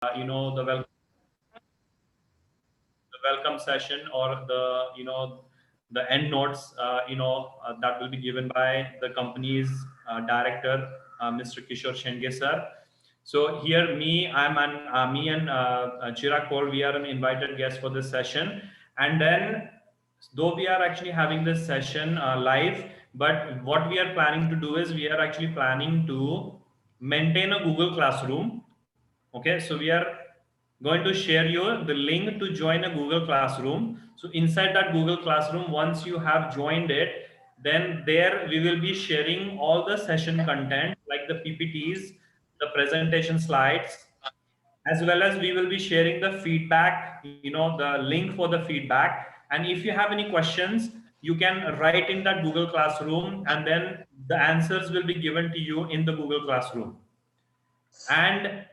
the welcome session, or the end notes that will be given by the company's director, Mr. Kishore Shenge sir. So here, me and Chirag Kaur, we are an invited guest for this session. And then, though we are actually having this session live, but what we are planning to do is we are actually planning to maintain a Google Classroom. Okay, so we are going to share you the link to join a Google Classroom. So inside that Google Classroom, once you have joined it, then there we will be sharing all the session content like the PPTs, the presentation slides, as well as we will be sharing the feedback, the link for the feedback. And if you have any questions, you can write in that Google Classroom, and then the answers will be given to you in the Google Classroom. And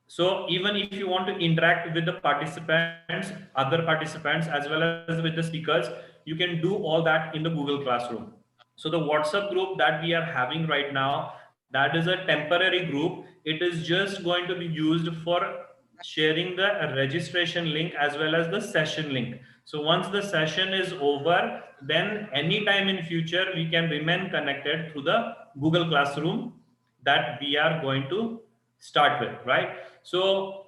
so even if you want to interact with the participants, other participants, as well as with the speakers, you can do all that in the Google Classroom. So the WhatsApp group that we are having right now, that is a temporary group. It is just going to be used for sharing the registration link as well as the session link. So once the session is over, then anytime in future we can remain connected through the Google Classroom that we are going to start with, right? So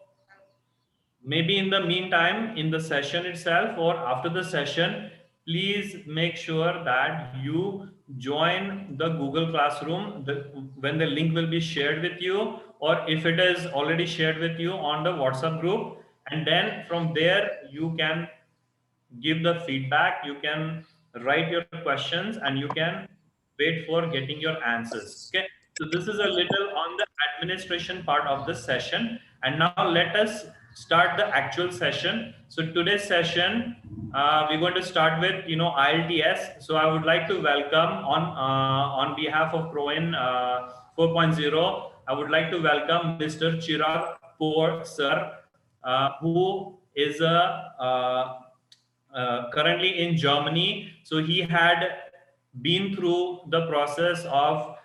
maybe in the meantime, in the session itself or after the session, please make sure that you join the Google Classroom when the link will be shared with you, or if it is already shared with you on the WhatsApp group. And then from there you can give the feedback, you can write your questions, and you can wait for getting your answers. Okay, so this is a little on the administration part of the session. And now let us start the actual session. So today's session, we're going to start with IELTS. So I would like to welcome on behalf of Proin 4.0, I would like to welcome Mr. Chirag Kaur sir, who is currently in Germany. So he had been through the process of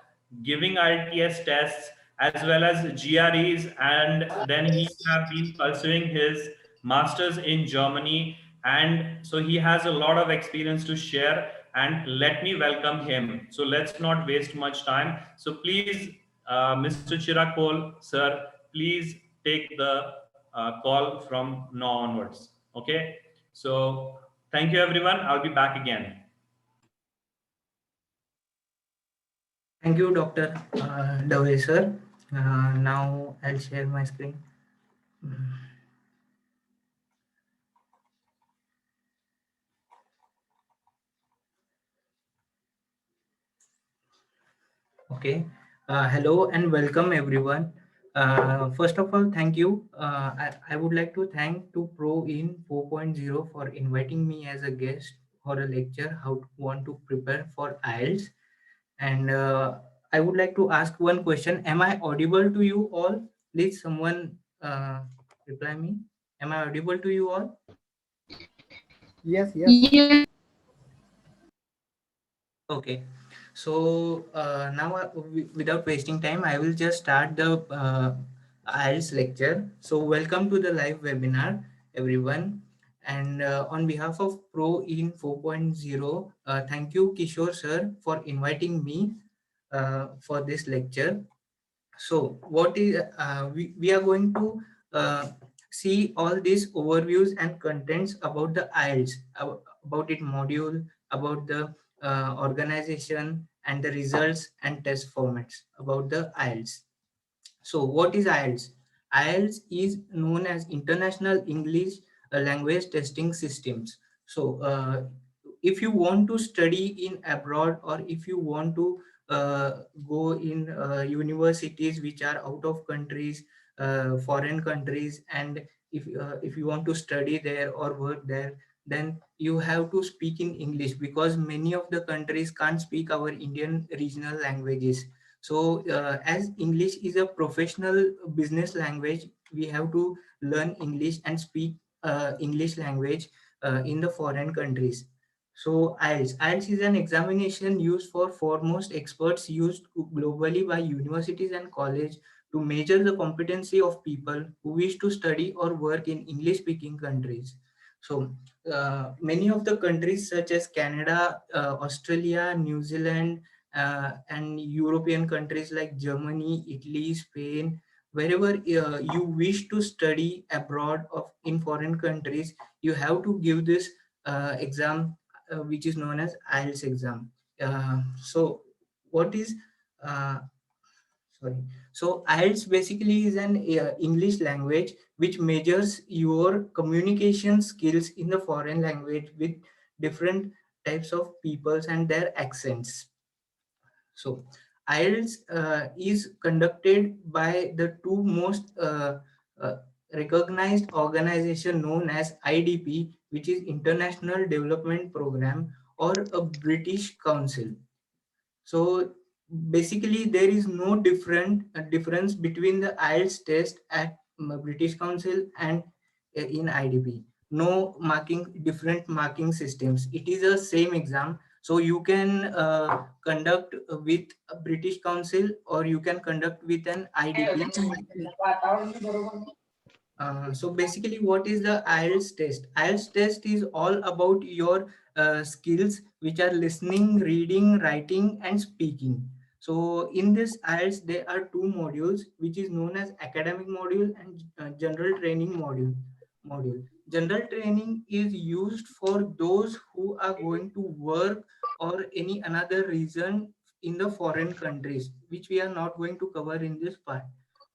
giving IELTS tests as well as GREs, and then he have been pursuing his masters in Germany. And so he has a lot of experience to share. And let me welcome him. So let's not waste much time. So please, Mr. Chirakol, sir, please take the call from now onwards. Okay. So thank you, everyone. I'll be back again. Thank you, Dr. Dave, sir. Now I'll share my screen. Mm. Okay. Hello and welcome, everyone. First of all, thank you. I would like to thank to Pro in 4.0 for inviting me as a guest for a lecture how to want to prepare for IELTS. And I would like to ask one question. Am I audible to you all? Please, someone reply me. Am I audible to you all? Yes, yes. Okay. So now, without wasting time, I will just start the IELTS lecture. So welcome to the live webinar, everyone. And on behalf of Pro in 4.0, thank you, Kishore sir, for inviting me for this lecture. So what is we are going to see all these overviews and contents about the IELTS, about its module, about the organization and the results and test formats about the IELTS. So what is IELTS? IELTS is known as International English Language Testing Systems. So if you want to study in abroad, or if you want to go in universities which are out of countries, foreign countries, and if you want to study there or work there, then you have to speak in English, because many of the countries can't speak our Indian regional languages. So as English is a professional business language, we have to learn English and speak English language in the foreign countries. So IELTS is an examination used for foremost experts, used globally by universities and college to measure the competency of people who wish to study or work in English speaking countries. So many of the countries such as Canada, Australia, New Zealand, and European countries like Germany, Italy, Spain, wherever you wish to study abroad of in foreign countries, you have to give this exam, which is known as IELTS exam. So what is uh, sorry, so IELTS basically is an English language which measures your communication skills in the foreign language with different types of peoples and their accents. So IELTS is conducted by the two most uh, recognized organization known as IDP, which is International Development Program, or a British Council. So basically, there is no difference between the IELTS test at British Council and in IDP. No different marking systems. It is a same exam. So you can conduct with a British Council, or you can conduct with an IDP. So basically, what is the IELTS test? IELTS test is all about your skills, which are listening, reading, writing, and speaking. So in this IELTS, there are two modules, which is known as academic module and general training module. General training is used for those who are going to work or any another reason in the foreign countries, which we are not going to cover in this part.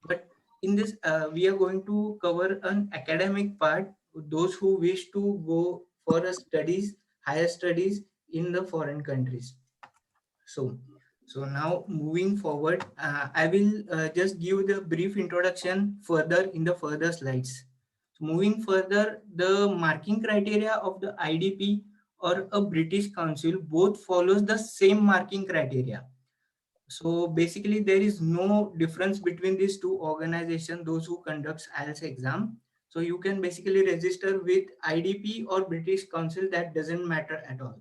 But in this we are going to cover an academic part, those who wish to go for a studies, higher studies in the foreign countries. So now moving forward, I will just give the brief introduction further in the further slides. So moving further, the marking criteria of the IDP or a British Council both follows the same marking criteria. So basically, there is no difference between these two organizations, those who conducts IELTS exam. So you can basically register with IDP or British Council, that doesn't matter at all.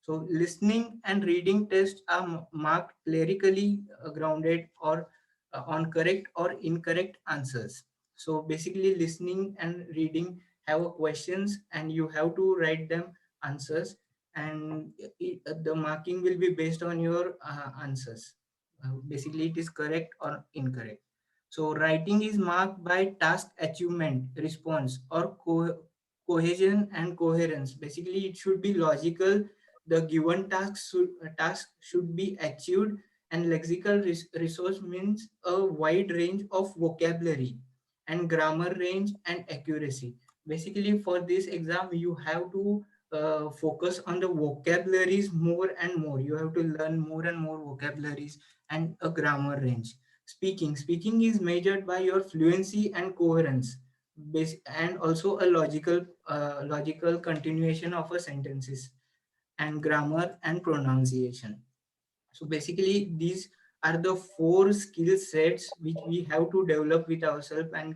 So listening and reading tests are marked clerically grounded or on correct or incorrect answers. So basically listening and reading have a questions and you have to write them answers, and the marking will be based on your answers. Basically it is correct or incorrect. So writing is marked by task achievement, response, or cohesion and coherence. Basically it should be logical, the given task should be achieved, and lexical resource means a wide range of vocabulary and grammar range and accuracy. Basically for this exam you have to focus on the vocabularies more and more. You have to learn more and more vocabularies and a grammar range. Speaking is measured by your fluency and coherence, and also a logical continuation of a sentences, and grammar and pronunciation. So basically these are the four skill sets which we have to develop with ourselves and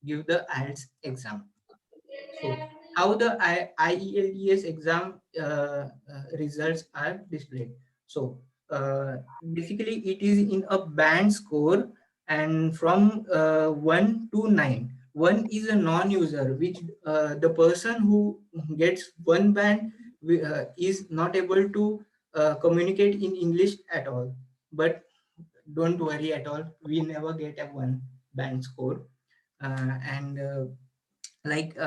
give the IELTS exam. So how the IELTS exam results are displayed. So basically it is in a band score, and from 1 to 9. 1 is a non-user, which the person who gets one band is not able to communicate in English at all. But don't worry at all, we never get a one band score. And like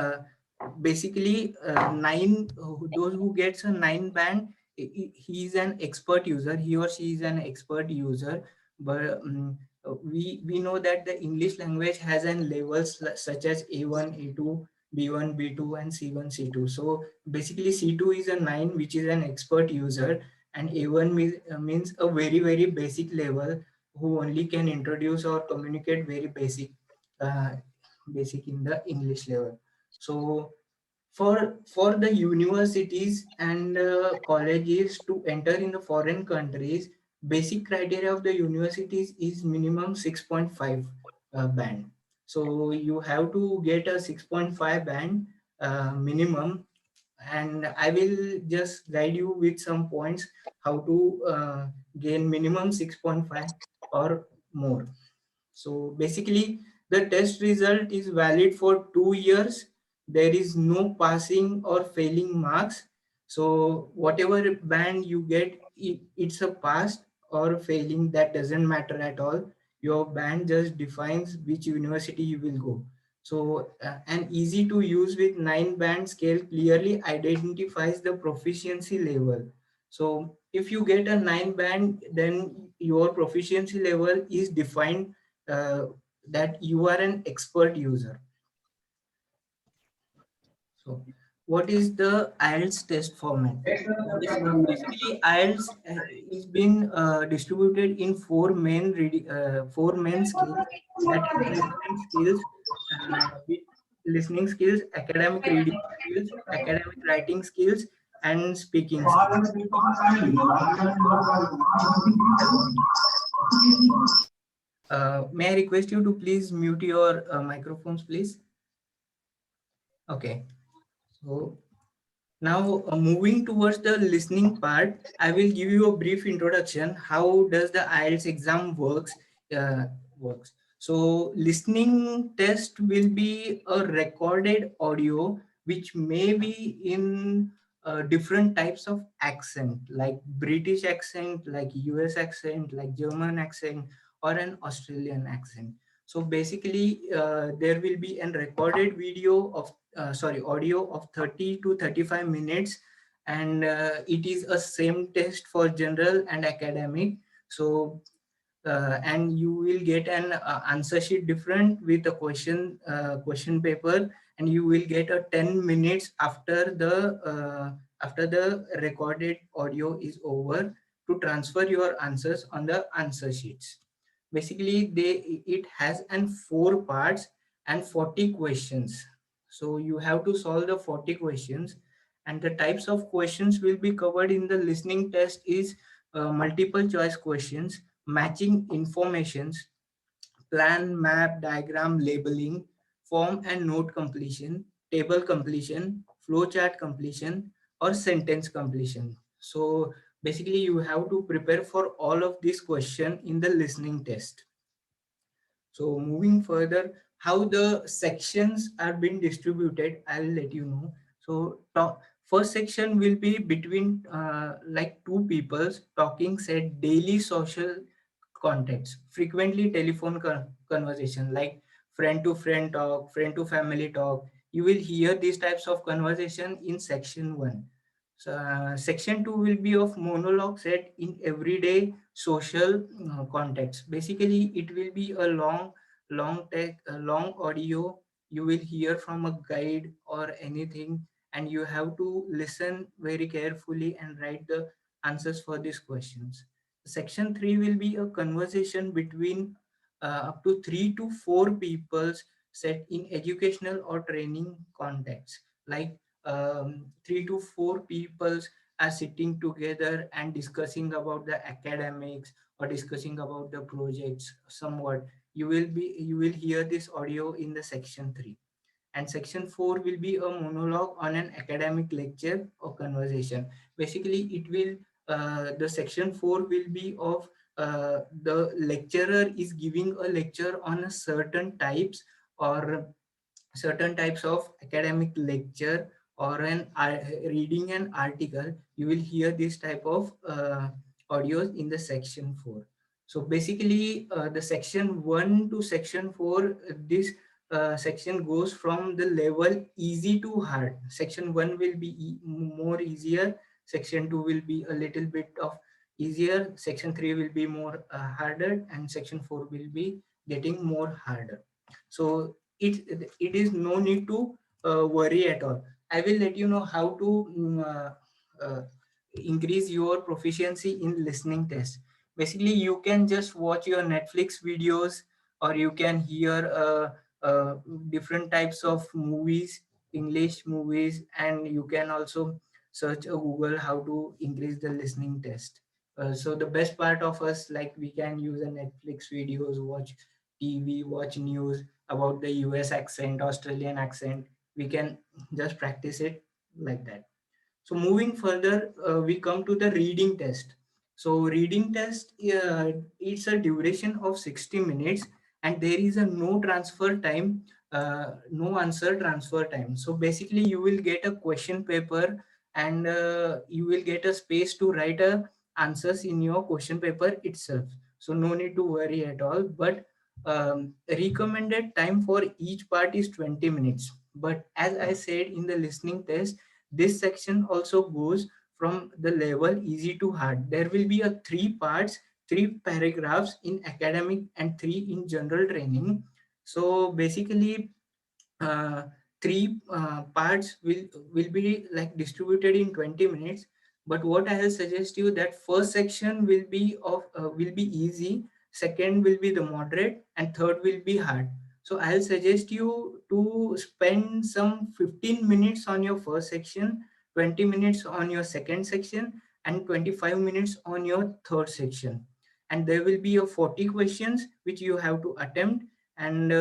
basically nine, those who gets a 9 band, he is an expert user, he or she is an expert user. But we know that the English language has an levels such as A1, A2, B1, B2, and C1, C2. So basically C2 is a 9, which is an expert user, and A1 means a very basic level, who only can introduce or communicate very uh, basic in the English level. So for the universities and colleges to enter in the foreign countries, basic criteria of the universities is minimum 6.5 band. So you have to get a 6.5 band minimum, and I will just guide you with some points how to gain minimum 6.5 or more. So basically, the test result is valid for 2 years. There is no passing or failing marks. So whatever band you get, it's a pass or failing. That doesn't matter at all. Your band just defines which university you will go. So an easy to use with 9 band scale clearly identifies the proficiency level. So if you get a 9 band, then your proficiency level is defined uh, that you are an expert user. So what is the IELTS test format? Basically, IELTS is been distributed in four main skills, that is listening skills, with listening skills, academic reading skills, academic writing skills, and speaking skills. May I request you to please mute your microphones, please? Okay. So now, moving towards the listening part, I will give you a brief introduction. How does the IELTS exam Uh, works. So, listening test will be a recorded audio which may be in different types of accent, like British accent, like US accent, like German accent, or an Australian accent. So basically, there will be an recorded video of audio of 30 to 35 minutes, and it is a same test for general and academic. So and you will get an answer sheet different with a question paper, and you will get a 10 minutes after the recorded audio is over to transfer your answers on the answer sheets. Basically, it has an 4 parts and 40 questions. So you have to solve the 40 questions, and the types of questions will be covered in the listening test is multiple choice questions, matching informations, plan, map, diagram, labeling, form and note completion, table completion, flowchart completion, or sentence completion. So basically, you have to prepare for all of these questions in the listening test. So moving further, how the sections are being distributed, I will let you know. So first section will be between like two peoples talking, said daily social context, frequently telephone conversation, like friend to friend talk, friend to family talk. You will hear these types of conversation in section 1. So, section 2 will be of monologue set in everyday social context. Basically, it will be a long audio you will hear from a guide or anything, and you have to listen very carefully and write the answers for these questions. Section 3 will be a conversation between up to 3 to 4 people set in educational or training context, like 3 to 4 people are sitting together and discussing about the academics or discussing about the projects somewhat. You will hear this audio in the section 3, and section 4 will be a monologue on an academic lecture or conversation. Basically, it will the section 4 will be of the lecturer is giving a lecture on a certain types of academic lecture, or reading an article. You will hear this type of audios in the section 4. So basically, the section 1 to section 4, this section goes from the level easy to hard. Section 1 will be more easier, section 2 will be a little bit of easier, section 3 will be more harder, and section 4 will be getting more harder. So it is no need to worry at all. I will let you know how to uh, increase your proficiency in listening test. Basically, you can just watch your Netflix videos, or you can hear different types of movies, English movies, and you can also search a Google how to increase the listening test. So the best part of us, like, we can use a Netflix videos, watch TV, watch news about the US accent, Australian accent. We can just practice it like that. So moving further, we come to the reading test. So reading test, it's a duration of 60 minutes, and there is a no transfer time, no answer transfer time. So basically you will get a question paper, and you will get a space to write answers in your question paper itself. So no need to worry at all. But recommended time for each part is 20 minutes. But as I said in the listening test, this section also goes from the level easy to hard. There will be a three parts, three paragraphs in academic and three in general training. So basically, uh, three parts will be like distributed in 20 minutes. But what I will suggest you, that first section will be easy, second will be the moderate, and third will be hard. So I'll suggest you to spend some 15 minutes on your first section, 20 minutes on your second section, and 25 minutes on your third section. And there will be a 40 questions which you have to attempt, and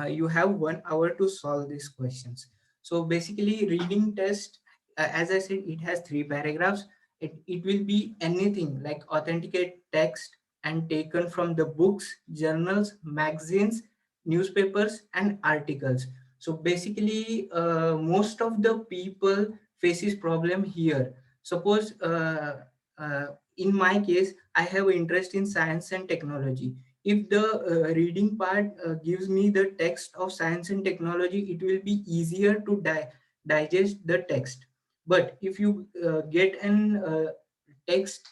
you have 1 hour to solve these questions. So basically, reading test, as I said, it has three paragraphs. It will be anything like authenticate text and taken from the books, journals, magazines, newspapers, and articles. So basically, most of the people faces problem here. Suppose in my case, I have interest in science and technology. If the reading part gives me the text of science and technology, it will be easier to digest the text. But if you get an text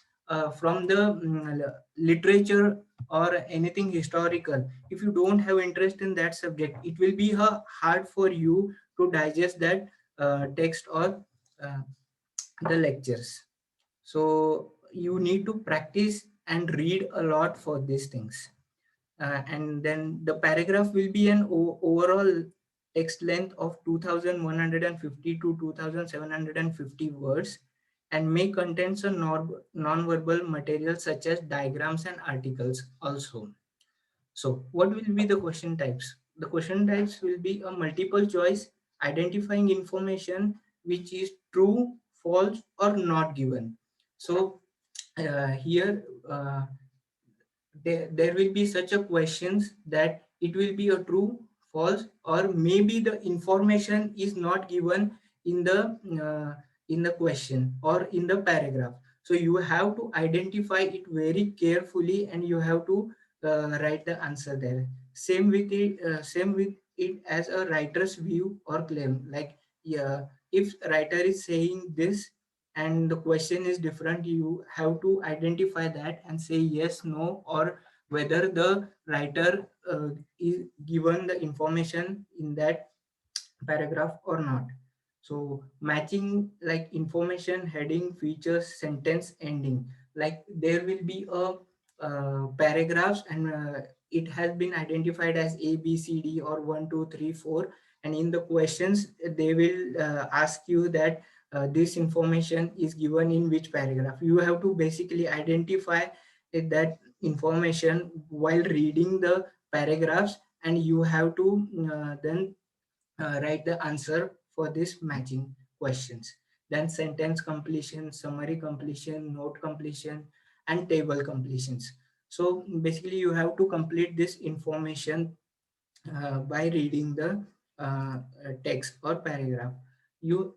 from the literature or anything historical, if you don't have interest in that subject, it will be hard for you to digest that text or uh, the lectures. So you need to practice and read a lot for these things. And then the paragraph will be an overall text length of 2150 to 2750 words, and may contain some non-verbal material such as diagrams and articles also. So what will be the question types? The question types will be a multiple choice, identifying information which is true, false, or not given. So here there will be such a questions that it will be a true, false, or maybe the information is not given in the question or in the paragraph. So you have to identify it very carefully, and you have to write the answer there. Same with it as a writer's view or claim. Like, yeah, if writer is saying this and the question is different, you have to identify that and say yes, no, or whether the writer is given the information in that paragraph or not. So matching like information, heading, features, sentence, ending. Like there will be a paragraphs, and it has been identified as A, B, C, D, or 1, 2, 3, 4. And in the questions, they will ask you that this information is given in which paragraph. You have to basically identify that information while reading the paragraphs, and you have to then write the answer for this matching questions. Then sentence completion, summary completion, note completion, and table completions. So basically you have to complete this information by reading the text or paragraph. You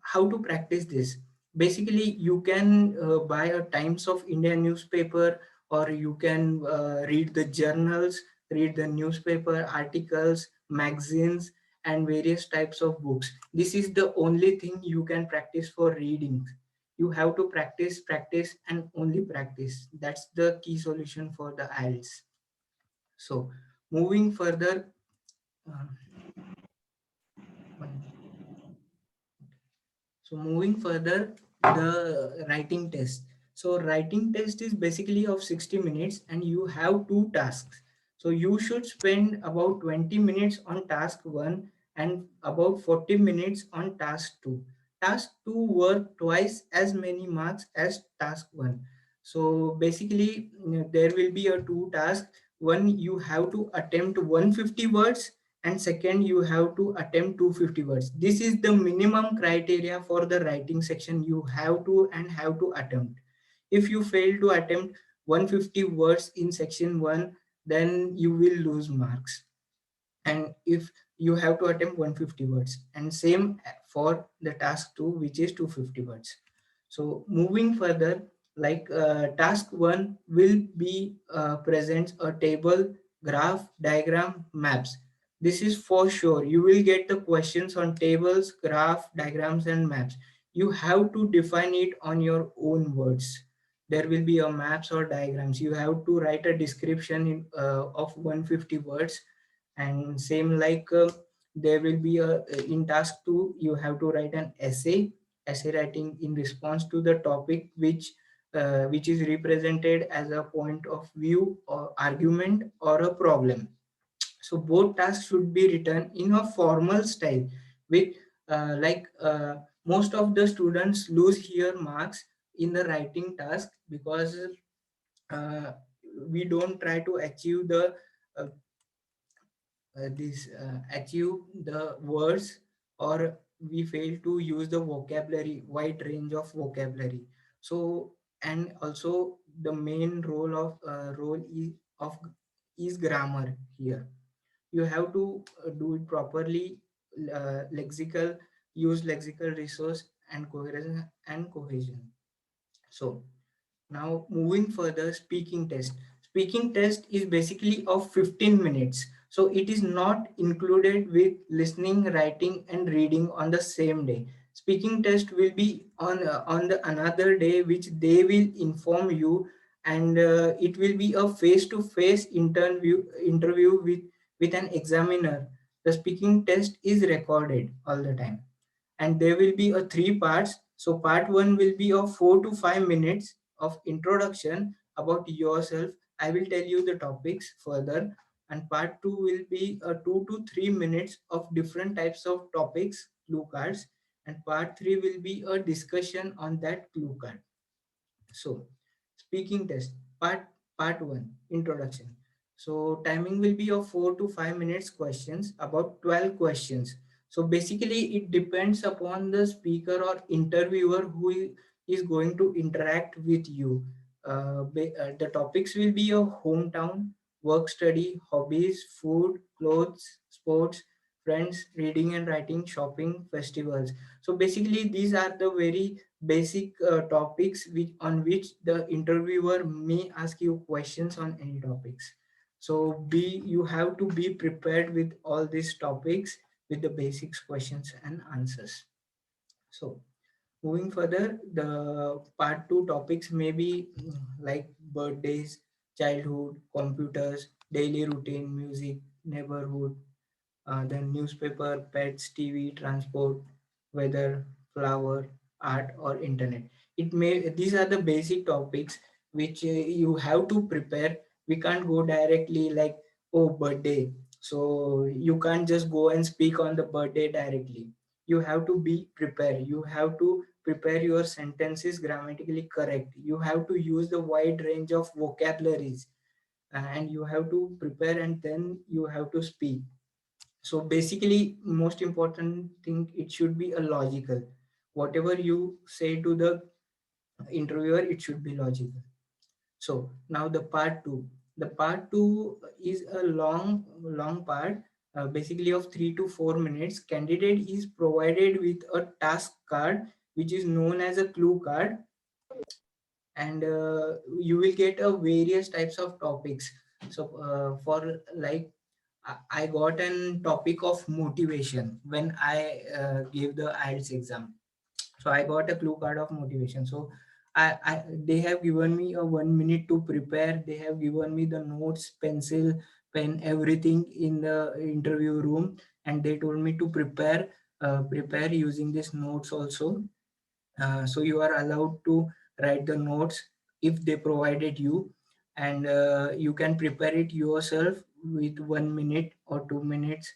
How to practice this? Basically you can buy a Times of India newspaper, or you can read the journals, read the newspaper articles, magazines, and various types of books. This is the only thing you can practice for reading. You have to practice, practice, and only practice. That's the key solution for the IELTS. So moving further, uh, so moving further, the writing test. So writing test is basically of 60 minutes, and you have two tasks. So you should spend about 20 minutes on task 1 and about 40 minutes on task 2. Task 2 work twice as many marks as task 1. So basically there will be a two tasks. One, you have to attempt 150 words, and second, you have to attempt 250 words. This is the minimum criteria for the writing section. You have to attempt. If you fail to attempt 150 words in section 1, then you will lose marks. And if you have to attempt 150 words, and same for the task 2, which is 250 words. So moving further, like task 1 will be presents a table, graph, diagram, maps. This is for sure you will get the questions on tables, graph, diagrams and maps. You have to define it on your own words. There will be a maps or diagrams, you have to write a description of 150 words. And same like there will be a in task 2 you have to write an essay writing in response to the topic which is represented as a point of view or argument or a problem. So both tasks should be written in a formal style with most of the students lose here marks in the writing task because uh, we don't try to achieve the uh, achieve the words, or we fail to use the vocabulary, wide range of vocabulary. So and also the main role is grammar here. You have to do it properly, lexical, use lexical resource and cohesion. So now moving further, speaking test. Speaking test is basically of 15 minutes. So it is not included with listening, writing and reading on the same day. Speaking test will be on the another day which they will inform you, and it will be a face to face interview with an examiner. The speaking test is recorded all the time, and there will be a three parts. So part one will be of 4 to 5 minutes of introduction about yourself. I will tell you the topics further. And part two will be a 2 to 3 minutes of different types of topics, clue cards. And part three will be a discussion on that clue card. So, speaking test part one, introduction. So timing will be of 4 to 5 minutes questions, about 12 questions. So basically, it depends upon the speaker or interviewer who is going to interact with you. The topics will be your hometown, work study, hobbies, food, clothes, sports, friends, reading and writing, shopping, festivals. So basically, these are the very basic topics on which the interviewer may ask you questions on any topics. So you have to be prepared with all these topics with the basics questions and answers. So moving further, the part two topics may be like birthdays, childhood, computers, daily routine, music, neighborhood, then newspaper, pets, TV, transport, weather, flower, art, or internet. It may These are the basic topics which you have to prepare. We can't go directly like, oh, birthday. So you can't just go and speak on the birthday directly. You have to be prepared. You have to prepare your sentences grammatically correct. You have to use the wide range of vocabularies, and you have to prepare, and then you have to speak. So basically, most important thing, it should be a logical. Whatever you say to the interviewer, it should be logical. So now the part two. The part two is a long part, basically of 3 to 4 minutes. Candidate is provided with a task card, which is known as a clue card, and you will get a various types of topics. So for like I got an topic of motivation when I gave the Ielts exam. So I got a clue card of motivation. So they have given me a 1 minute to prepare. They have given me the notes, pencil, pen, everything in the interview room, and they told me to prepare using these notes also. So you are allowed to write the notes if they provided you, and you can prepare it yourself with 1 minute or 2 minutes.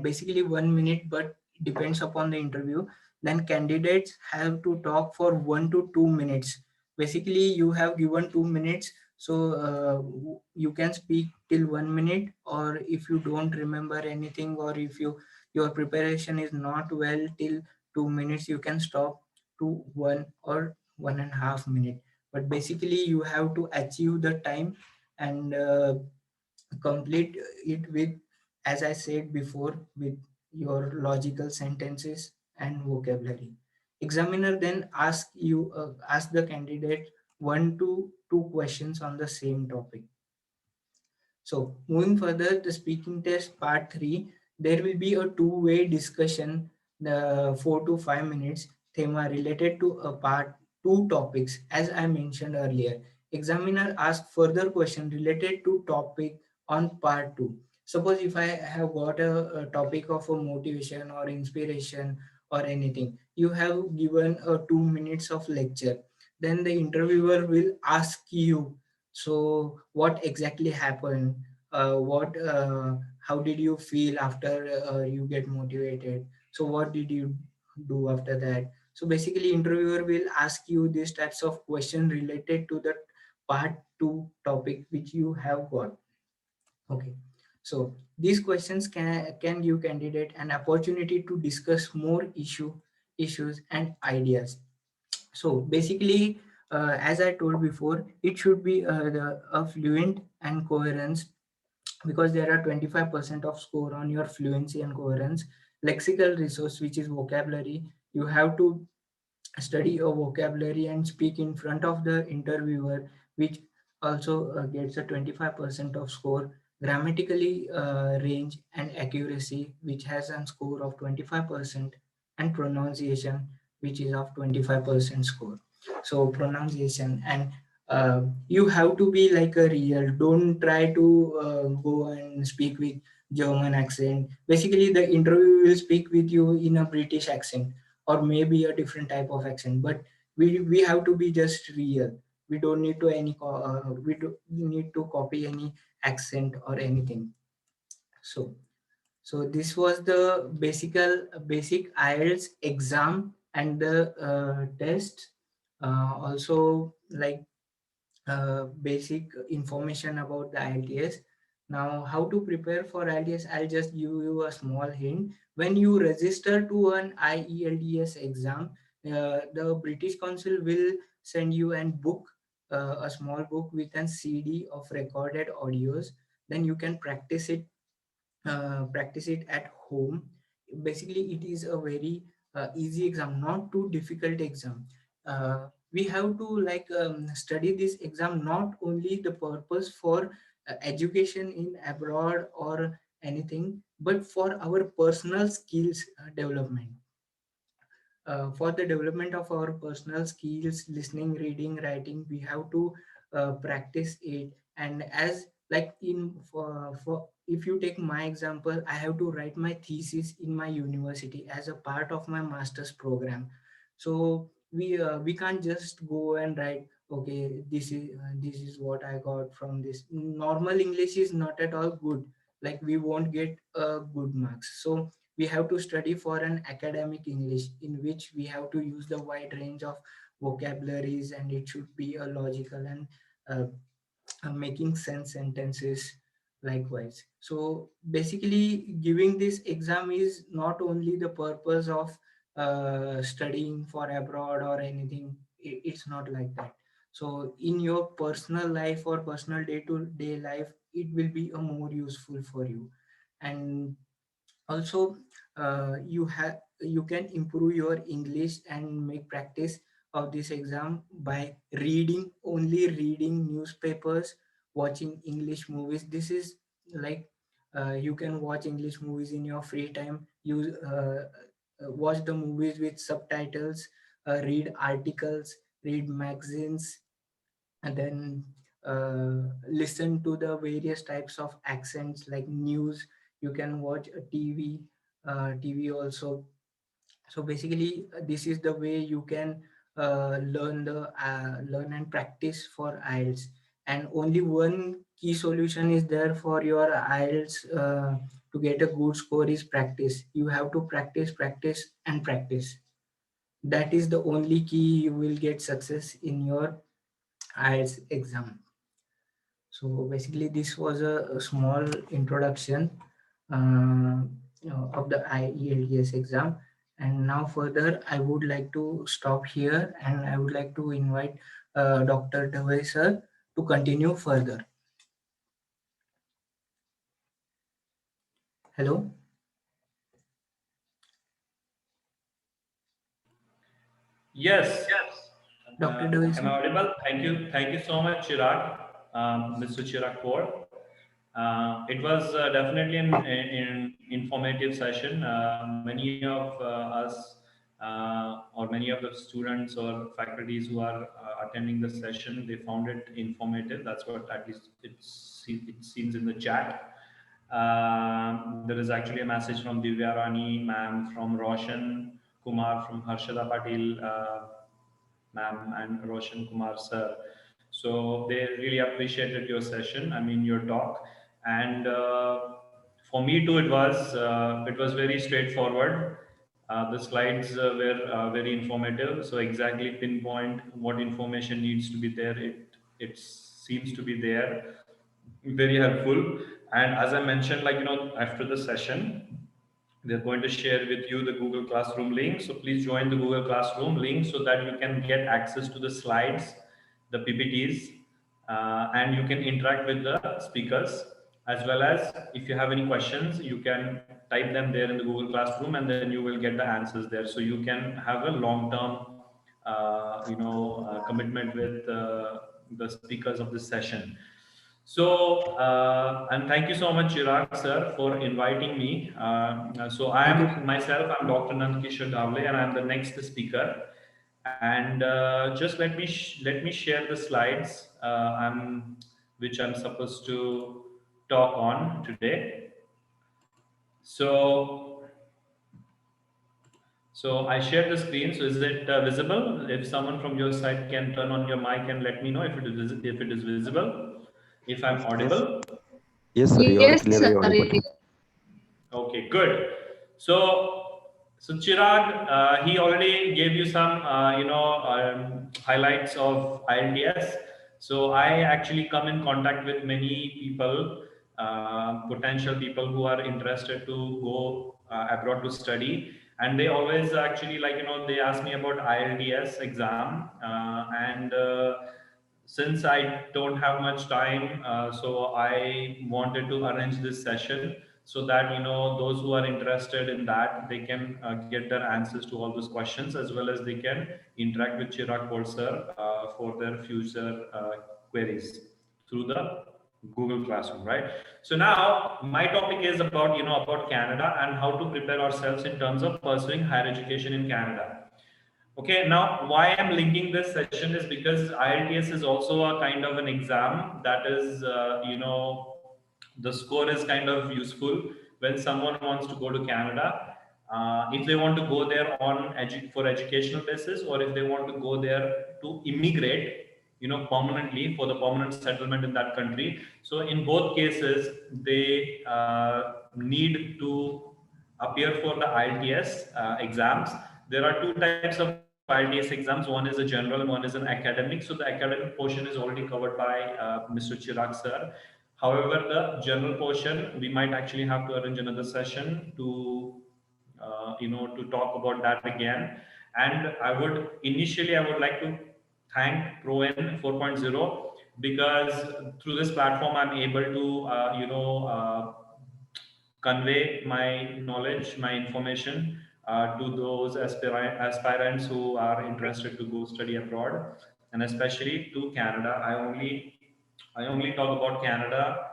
Basically 1 minute, but depends upon the interview. Then candidates have to talk for 1 to 2 minutes. Basically you have given 2 minutes, so you can speak till 1 minute, or if you don't remember anything, or if your preparation is not well till 2 minutes, you can stop to 1 or 1.5 minute. But basically you have to achieve the time, and complete it with, as I said before, with your logical sentences and vocabulary. Examiner then ask the candidate one to two questions on the same topic. So moving further, the speaking test part 3, there will be a two-way discussion, the 4 to 5 minutes theme related to a part two topics. As I mentioned earlier, examiner asks further question related to topic on part two. Suppose if I have got a topic of a motivation or inspiration or anything, you have given a 2 minutes of lecture, then the interviewer will ask you, so what exactly happened, what how did you feel after you get motivated, so what did you do after that. So basically interviewer will ask you these types of questions related to the part 2 topic which you have got. Okay, so these questions can give candidate an opportunity to discuss more issues and ideas. So basically, as I told before, it should be a fluent and coherence, because there are 25% of score on your fluency and coherence. Lexical resource, which is vocabulary, you have to study a vocabulary and speak in front of the interviewer, which also gets a 25% of score. Grammatically range and accuracy, which has a score of 25%, and pronunciation, which is of 25% score. So pronunciation, and you have to be like a real, don't try to go and speak with German accent. Basically the interview will speak with you in a British accent, or maybe a different type of accent, but we have to be just real. We don't need to we don't need to copy any accent or anything. So this was the basic IELTS exam and the test. Also, like basic information about the IELTS. Now, how to prepare for IELTS? I'll just give you a small hint. When you register to an IELTS exam, the British Council will send you an book, a small book with an CD of recorded audios. Then you can practice it at home. Basically, it is a very easy exam, not too difficult exam. We have to like study this exam not only the purpose for education in abroad or anything, but for our personal skills development. For the development of our personal skills, listening, reading, writing, we have to practice it. And as like in for if you take my example, I have to write my thesis in my university as a part of my master's program. So we can't just go and write, okay, this is what I got from this. Normal English is not at all good, like we won't get good marks. So we have to study for an academic English, in which we have to use the wide range of vocabularies, and it should be a logical and uh, making sense sentences likewise. So basically giving this exam is not only the purpose of studying for abroad or anything. It's not like that. So in your personal life or personal day to day life, it will be a more useful for you. And also you can improve your English and make practice of this exam by reading newspapers, watching English movies. This is like you can watch English movies in your free time. You watch the movies with subtitles, read articles, read magazines, and then listen to the various types of accents like news. You can watch a TV also. So basically this is the way you can learn and practice for IELTS. And only one key solution is there for your IELTS to get a good score is practice. You have to practice and practice. That is the only key you will get success in your IELTS exam. So basically, this was a small introduction of the IELTS exam. And now further, I would like to stop here, and I would like to invite Dr. Dave sir to continue further. Hello, Yes. Dr. Am I Devashi. audible? Thank you. Thank you so much, Chirag, Mr. Chirag Kaur. It was definitely an informative session. Many of us or many of the students or faculties who are attending the session, they found it informative. That's what at least it seems in the chat. There is actually a message from Divya Rani, ma'am, from Roshan Kumar, from Harshada Patil, ma'am, and Roshan Kumar, sir. So they really appreciated your session. I mean, your talk, and for me too, it was very straightforward. The slides were very informative. So exactly pinpoint what information needs to be there. It seems to be there, very helpful. And as I mentioned, like after the session, we're going to share with you the Google Classroom link. So please join the Google Classroom link so that you can get access to the slides, the PPTs, and you can interact with the speakers. As well as if you have any questions, you can type them there in the Google Classroom, and then you will get the answers there. So you can have a long-term, commitment with the speakers of this session. So, and thank you so much, Chirag sir, for inviting me. So, I Thank you, am sir. myself, I'm Dr. Nandkishore Davle, and I'm the next speaker. And just let me share the slides which I'm supposed to talk on today. So, so I shared the screen. So, is it visible? If someone from your side can turn on your mic and let me know if it is visible, if I'm Yes, audible. yes, sir. You are Yes, clearly sir. audible. Okay, good. So Chirag, he already gave you some, highlights of ILTS. So I actually come in contact with many people, potential people who are interested to go abroad to study, and they always actually they ask me about ILTS exam, and since I don't have much time, so I wanted to arrange this session so that those who are interested in that, they can get their answers to all those questions, as well as they can interact with Chirag Sir for their future queries through the Google Classroom, right? So now my topic is about about Canada and how to prepare ourselves in terms of pursuing higher education in Canada. Okay, now why I'm linking this session is because IELTS is also a kind of an exam that is, the score is kind of useful when someone wants to go to Canada. If they want to go there on for educational basis, or if they want to go there to immigrate, permanently for the permanent settlement in that country. So in both cases, they need to appear for the IELTS exams. There are two types of IELTS exams. One is a general, one is an academic. So the academic portion is already covered by Mr. Chirag sir. However, the general portion, we might actually have to arrange another session to, to talk about that again. And I would like to thank ProN 4.0, because through this platform, I'm able to, convey my knowledge, my information to those aspirants who are interested to go study abroad, and especially to Canada. I only talk about Canada.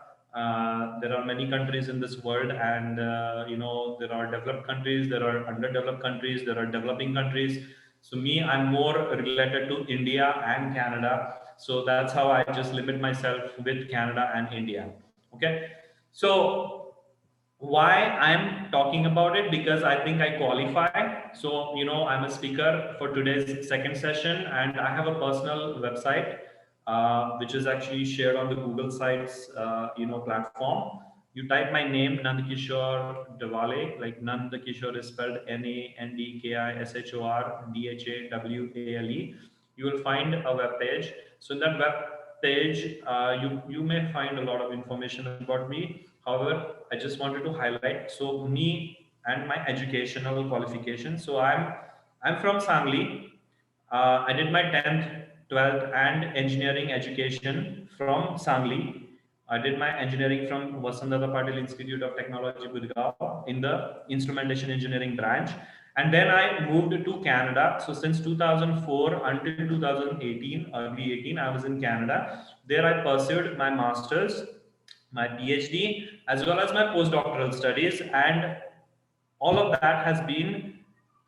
There are many countries in this world, and there are developed countries, there are underdeveloped countries, there are developing countries. So me, I'm more related to India and Canada. So that's how I just limit myself with Canada and India. Okay, so why I'm talking about it, because I think I qualify. So I'm a speaker for today's second session, and I have a personal website which is actually shared on the Google Sites platform. You type my name, Nandkishore Dawale, like Nandkishore is spelled Nandkishore. You will find a web page. So in that web page, you may find a lot of information about me. However, I just wanted to highlight, so me and my educational qualifications. So I'm from Sangli. I did my 10th, 12th, and engineering education from Sangli. I did my engineering from Vasantdada Patil Institute of Technology, Gurgaon, in the instrumentation engineering branch. And then I moved to Canada. So since 2004 until 2018, early 18, I was in Canada. There I pursued my master's, my PhD, as well as my postdoctoral studies. And all of that has been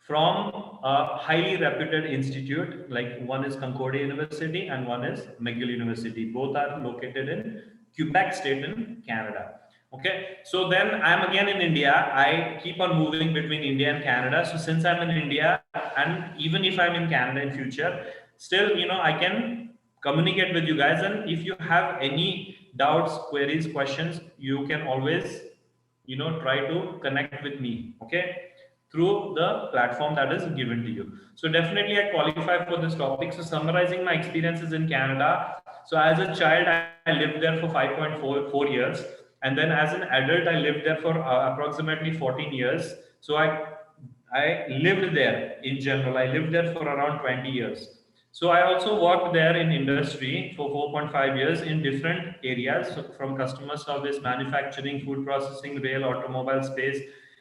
from a highly reputed institute, like one is Concordia University and one is McGill University. Both are located in Quebec state in Canada. Okay, so then I'm again in India. I keep on moving between India and Canada. So since I'm in India, and even if I'm in Canada in future, still, I can communicate with you guys. And if you have any doubts, queries, questions, you can always try to connect with me, okay, through the platform that is given to you. So definitely I qualify for this topic. So summarizing my experiences in Canada, so as a child I lived there for 5.44 years, and then as an adult I lived there for approximately 14 years. So I lived there in general. I lived there for around 20 years. So I also worked there in industry for 4.5 years in different areas, so from customer service, manufacturing, food processing, rail, automobile space,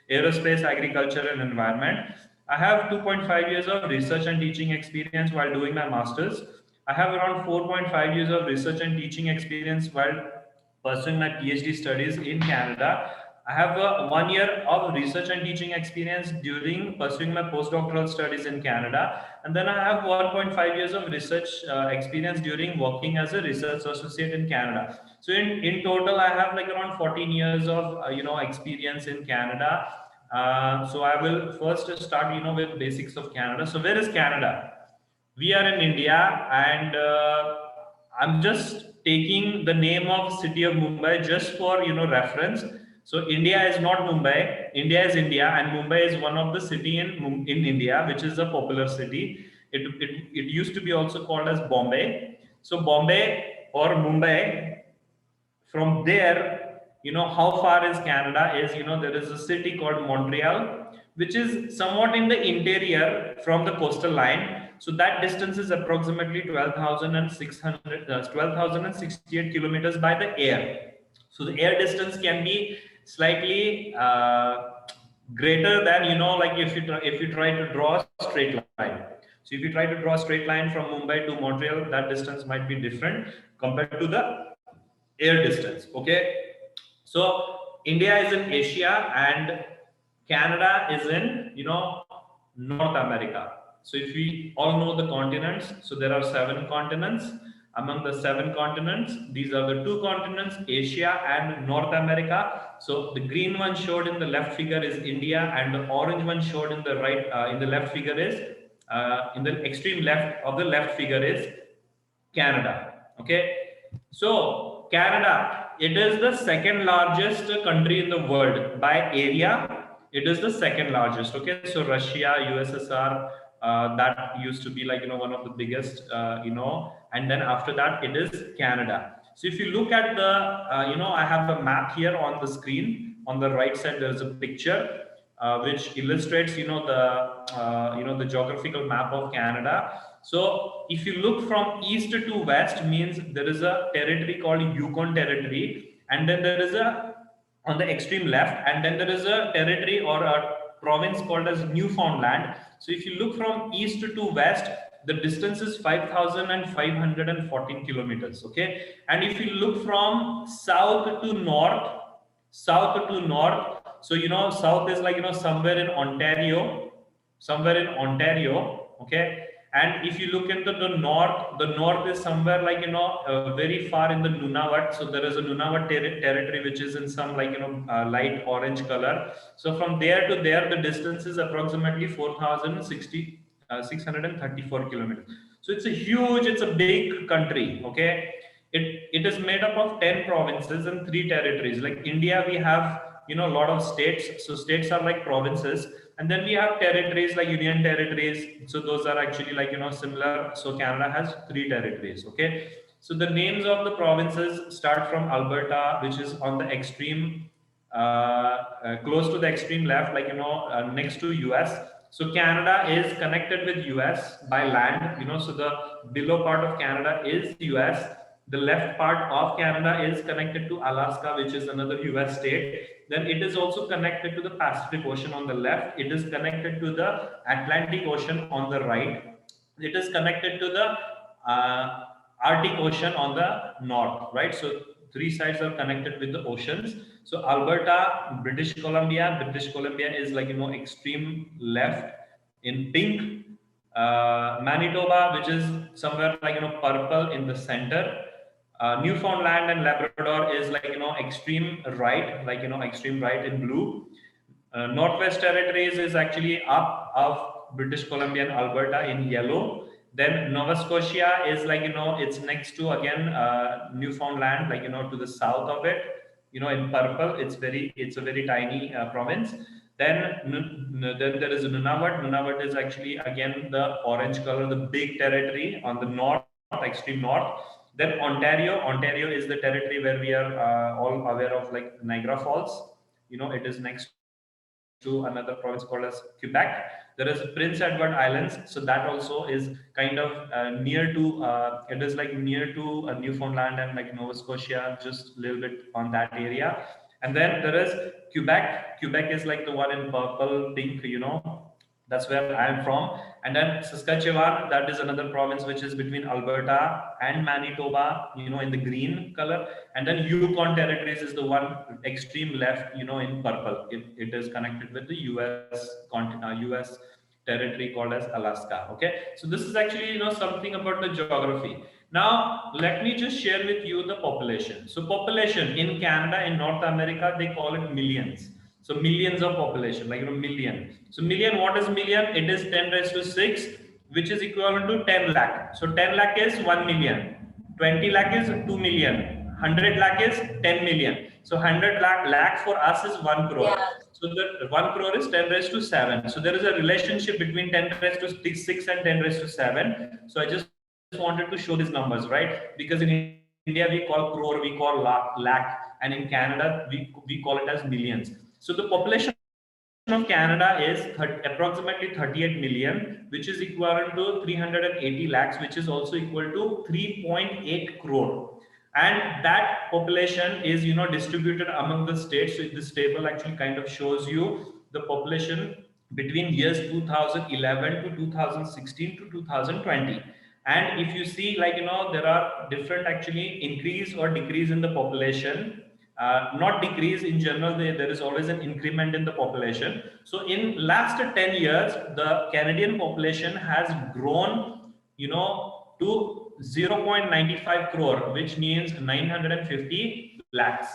aerospace, agriculture, and environment. I have 2.5 years of research and teaching experience while doing my master's. I have around 4.5 years of research and teaching experience while pursuing my PhD studies in Canada. I have 1 year of research and teaching experience during pursuing my postdoctoral studies in Canada. And then I have 1.5 years of research experience during working as a research associate in Canada. So in total, I have like around 14 years of, experience in Canada. So I will first start, with basics of Canada. So where is Canada? We are in India, and I'm just taking the name of city of Mumbai just for reference. So India is not Mumbai. India is India, and Mumbai is one of the city in India, which is a popular city. It used to be also called as Bombay. So Bombay or Mumbai, from there, how far is Canada is, there is a city called Montreal, which is somewhat in the interior from the coastal line. So that distance is approximately 12,068 kilometers by the air. So the air distance can be slightly greater than, like if you try to draw a straight line. So if you try to draw a straight line from Mumbai to Montreal, that distance might be different compared to the air distance. Okay, so India is in Asia and Canada is in North America. So if we all know the continents, so there are 7 continents. Among the 7 continents, these are the 2 continents, Asia and North America. So the green one showed in the left figure is India, and the orange one showed in the right in the left figure is in the extreme left of the left figure is Canada. Okay, so Canada, it is the second largest country in the world by area. It is the second largest. Okay, so Russia, USSR, that used to be like one of the biggest, and then after that it is Canada. So if you look at the, I have a map here on the screen. On the right side, there is a picture which illustrates, the geographical map of Canada. So if you look from east to west, means there is a territory called Yukon Territory, and then there is a on the extreme left, and then there is a territory or a province called as Newfoundland. So if you look from east to west, the distance is 5,514 kilometers. Okay, and if you look from south to north, so south is like somewhere in Ontario, okay. And if you look into the north is somewhere like very far in the Nunavut. So there is a Nunavut territory which is in some like light orange color. So from there to there the distance is approximately 634 kilometers. So it's a big country. Okay, it is made up of 10 provinces and 3 territories. Like India, we have a lot of states. So states are like provinces, and then we have territories like union territories. So those are actually like similar. So Canada has 3 territories. Okay, so the names of the provinces start from Alberta, which is on the extreme close to the extreme left, like next to US. So Canada is connected with US by land, so the below part of Canada is US. the left part of Canada is connected to Alaska, which is another US state. Then it is also connected to the Pacific Ocean on the left. It is connected to the Atlantic Ocean on the right. It is connected to the Arctic Ocean on the north, right? So three sides are connected with the oceans. So Alberta, British Columbia is like, extreme left in pink. Manitoba, which is somewhere like, purple in the center. Newfoundland and Labrador is like, extreme right, like, extreme right in blue. Northwest Territories is actually up of British Columbia and Alberta in yellow. Then Nova Scotia is like, it's next to again Newfoundland, like, to the south of it, in purple. It's a very tiny province. Then there is Nunavut. Nunavut is actually again the orange color, the big territory on the north, extreme north. Then Ontario is the territory where we are all aware of, like Niagara Falls. It is next to another province called as Quebec. There is Prince Edward Islands, so that also is kind of near to. It is like near to Newfoundland and like Nova Scotia, just a little bit on that area. And then there is Quebec. Quebec is like the one in purple, pink. That's where I am from. And then Saskatchewan, that is another province which is between Alberta and Manitoba, in the green color. And then Yukon Territories is the one extreme left, in purple. It is connected with the US territory called as Alaska. Okay, so this is actually, something about the geography. Now, let me just share with you the population. So population in Canada, in North America, they call it millions. So millions of population, like, million. So million, what is million? It is 10 raised to 6, which is equivalent to 10 lakh. So 10 lakh is 1 million. 20 lakh is 2 million. 100 lakh is 10 million. So 100 lakh for us is 1 crore. Yeah. So the 1 crore is 10 raised to 7. So there is a relationship between 10 raised to 6 and 10 raised to 7. So I just wanted to show these numbers, right? Because in India we call crore, we call lakh, and in Canada we call it as millions. So the population of Canada is approximately 38 million, which is equivalent to 380 lakhs, which is also equal to 3.8 crore. And that population is, distributed among the states. So this table actually kind of shows you the population between years 2011 to 2016 to 2020. And if you see, like, there are different actually increase or decrease in the population. Not decrease in general, there is always an increment in the population. So in last 10 years, the Canadian population has grown, to 0.95 crore, which means 950 lakhs.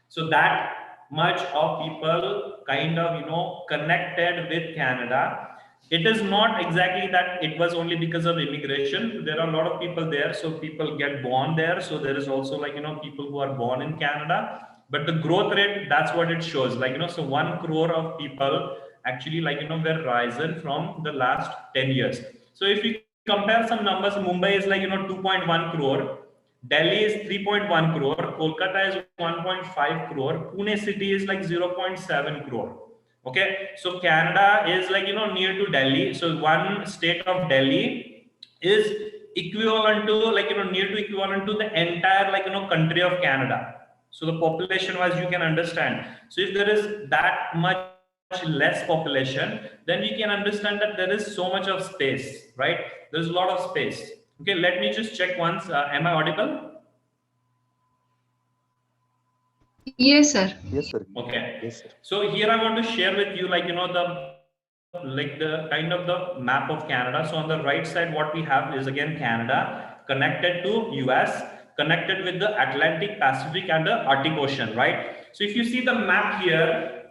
So that much of people kind of, connected with Canada. It is not exactly that it was only because of immigration. There are a lot of people there, so people get born there. So there is also, like, people who are born in Canada. But the growth rate, that's what it shows. Like, so 1 crore of people actually, like, were risen from the last 10 years. So if we compare some numbers, Mumbai is like, 2.1 crore. Delhi is 3.1 crore. Kolkata is 1.5 crore. Pune city is like 0.7 crore. Okay, so Canada is like, near to Delhi. So one state of Delhi is equivalent to, like, near to equivalent to the entire, like, country of Canada. So the population wise, you can understand. So if there is that much less population, then we can understand that there is so much of space, right? There's a lot of space. Okay, let me just check once. Am I audible? Yes, sir. Yes, sir. Okay. Yes, sir. So here I want to share with you, like, the kind of the map of Canada. So on the right side, what we have is again Canada connected to US, connected with the Atlantic, Pacific, and the Arctic Ocean, right? So if you see the map here,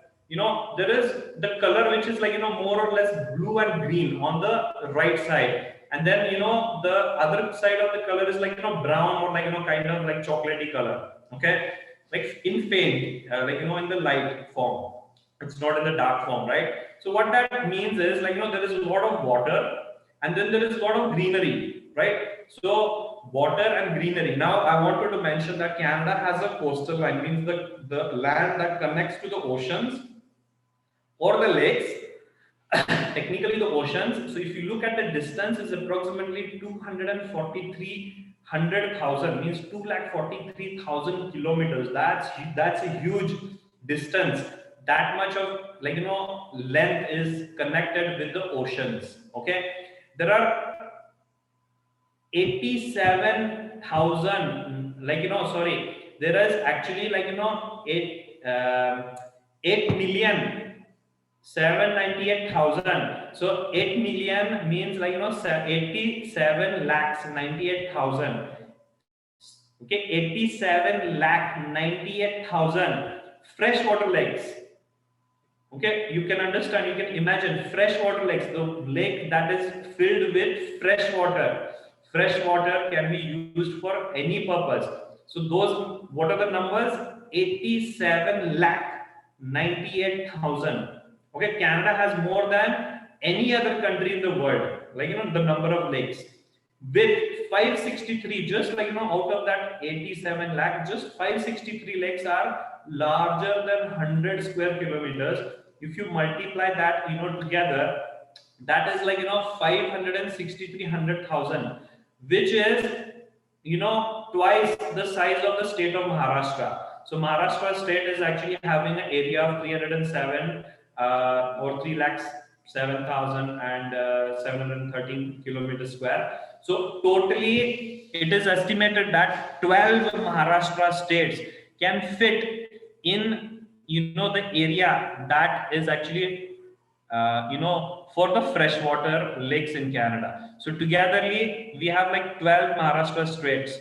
there is the color which is like, more or less blue and green on the right side. And then, the other side of the color is like, brown or like, kind of like chocolatey color. Okay. Like in faint, like, in the light form. It's not in the dark form, right? So what that means is, like, there is a lot of water and then there is a lot of greenery, right? So water and greenery. Now I wanted to mention that Canada has a coastal line, means the land that connects to the oceans or the lakes. Technically the oceans. So if you look at the distance, is approximately 243 100,000 means 2,43,000 kilometers. That's a huge distance. That much of length is connected with the oceans. Okay, there are 87,000 sorry, there is actually 8,798,000. So 8 million means 87 lakhs 98,000. Okay, 87 lakh 98,000 freshwater lakes. Okay, you can understand, you can imagine freshwater lakes, the lake that is filled with fresh water. Fresh water can be used for any purpose. So those, what are the numbers? 87 lakh 98,000. Okay, Canada has more than any other country in the world, the number of lakes. With 563, just out of that 87 lakh, just 563 lakes are larger than 100 square kilometers. If you multiply that together, that is 563,000, which is twice the size of the state of Maharashtra. So Maharashtra state is actually having an area of 307 or 3,07,713 kilometers square. So totally it is estimated that 12 Maharashtra states can fit in the area that is actually for the freshwater lakes in Canada. So togetherly we have 12 Maharashtra states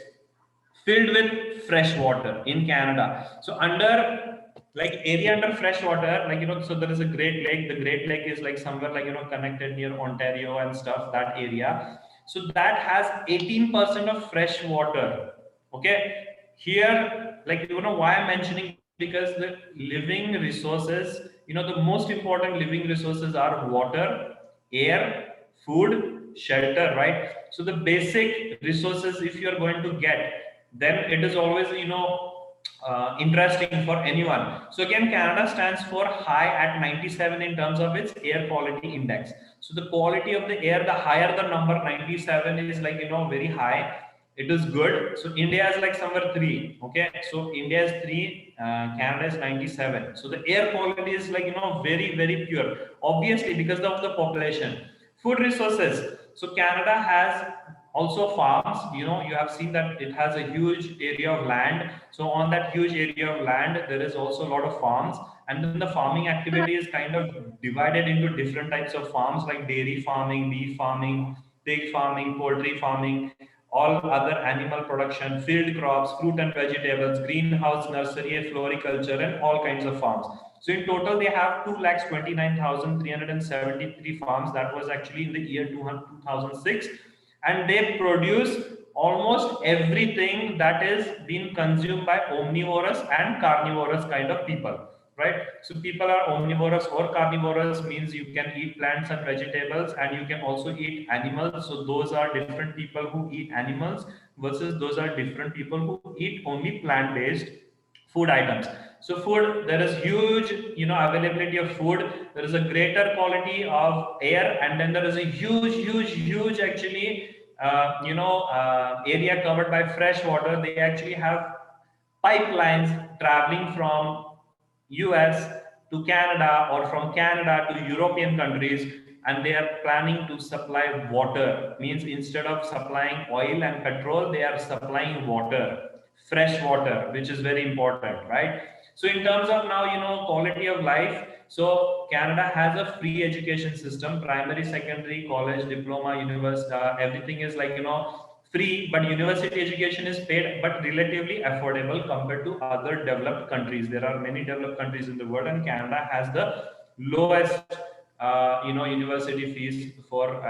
filled with fresh water in Canada. So under area under fresh water, so there is a Great Lake. The Great Lake is somewhere connected near Ontario and stuff, that area. So that has 18% of fresh water. Okay, here why I'm mentioning, because the living resources, the most important living resources are water, air, food, shelter, right? So the basic resources, if you are going to get, then it is always interesting for anyone. So again, Canada stands for high at 97 in terms of its air quality index. So the quality of the air, the higher the number, 97 is very high, it is good. So India is somewhere 3. Okay, so India is 3, Canada is 97. So the air quality is very, very pure, obviously because of the population. Food resources, so Canada has also farms. You have seen that it has a huge area of land. So on that huge area of land, there is also a lot of farms, and then the farming activity is kind of divided into different types of farms, like dairy farming, beef farming, pig farming, poultry farming, all other animal production, field crops, fruit and vegetables, greenhouse, nursery, floriculture, and all kinds of farms. So in total, they have 2,29,373 farms. That was actually in the year 2006. And they produce almost everything that is being consumed by omnivorous and carnivorous kind of people, right? So people are omnivorous or carnivorous, means you can eat plants and vegetables, and you can also eat animals. So those are different people who eat animals, versus those are different people who eat only plant-based food items. So food, there is huge availability of food, there is a greater quality of air, and then there is a huge actually area covered by fresh water. They actually have pipelines traveling from US to Canada, or from Canada to European countries, and they are planning to supply water. Means instead of supplying oil and petrol, they are supplying water, fresh water, which is very important, right? So in terms of now quality of life, so Canada has a free education system, primary, secondary, college, diploma, university, everything is free, but university education is paid, but relatively affordable compared to other developed countries. There are many developed countries in the world, and Canada has the lowest university fees for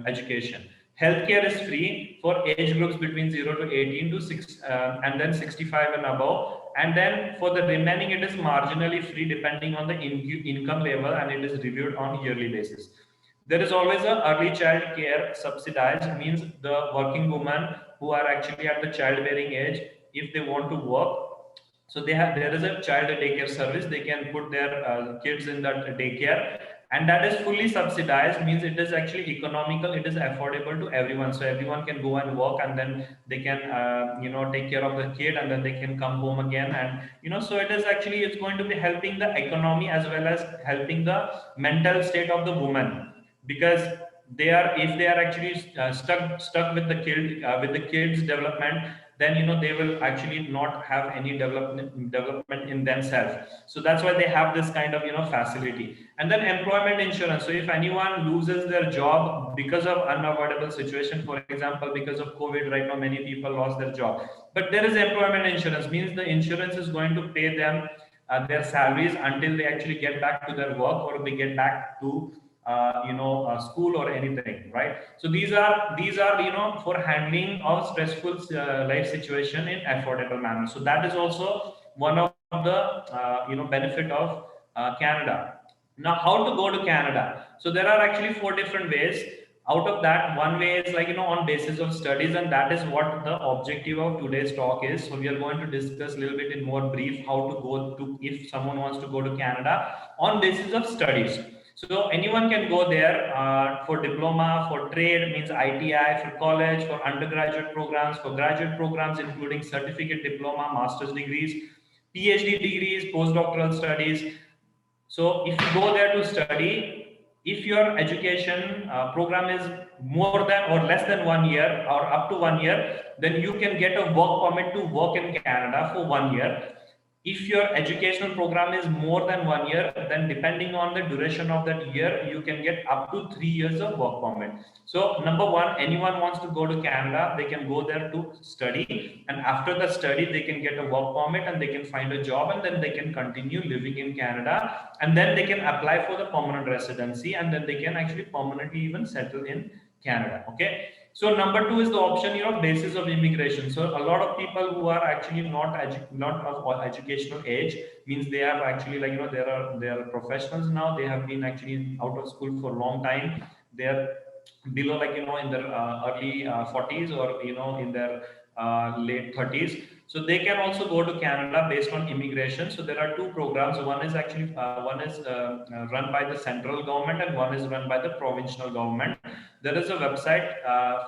education. Healthcare is free for age groups between 0 to 18 to 6, and then 65 and above. And then for the remaining, it is marginally free depending on the income level, and it is reviewed on yearly basis. There is always a early child care subsidized, means the working women who are actually at the childbearing age, if they want to work, so there is a child daycare service. They can put their kids in that daycare, and that is fully subsidized, means it is actually economical, it is affordable to everyone, so everyone can go and work, and then they can take care of the kid, and then they can come home again, and so it is actually, it's going to be helping the economy as well as helping the mental state of the woman, because they are, if they are actually stuck with the kids development, then they will actually not have any development in themselves. So that's why they have this kind of facility. And then employment insurance, so if anyone loses their job because of unavoidable situation, for example because of COVID, right now many people lost their job, but there is employment insurance, means the insurance is going to pay them their salaries until they actually get back to their work, or they get back to school or anything, right? So these are for handling of stressful life situation in affordable manner. So that is also one of the benefit of Canada. Now, how to go to Canada? So there are actually 4 different ways. Out of that, one way is like on basis of studies, and that is what the objective of today's talk is. So we are going to discuss a little bit in more brief how to go to, if someone wants to go to Canada on basis of studies. So anyone can go there for diploma, for trade means ITI, for college, for undergraduate programs, for graduate programs including certificate, diploma, master's degrees, PhD degrees, postdoctoral studies. So if you go there to study, if your education program is more than or less than 1 year or up to 1 year, then you can get a work permit to work in Canada for 1 year. If your educational program is more than 1 year, then depending on the duration of that year, you can get up to 3 years of work permit. So number one, anyone wants to go to Canada, they can go there to study, and after the study, they can get a work permit and they can find a job, and then they can continue living in Canada, and then they can apply for the permanent residency, and then they can actually permanently even settle in Canada. Okay. So number two is the option, basis of immigration. So a lot of people who are actually not of educational age, means they have actually like they are professionals now. They have been actually out of school for a long time. They are below like in their early 40s, or in their late 30s. So they can also go to Canada based on immigration. So there are two programs. One is actually run by the central government, and one is run by the provincial government. There is a website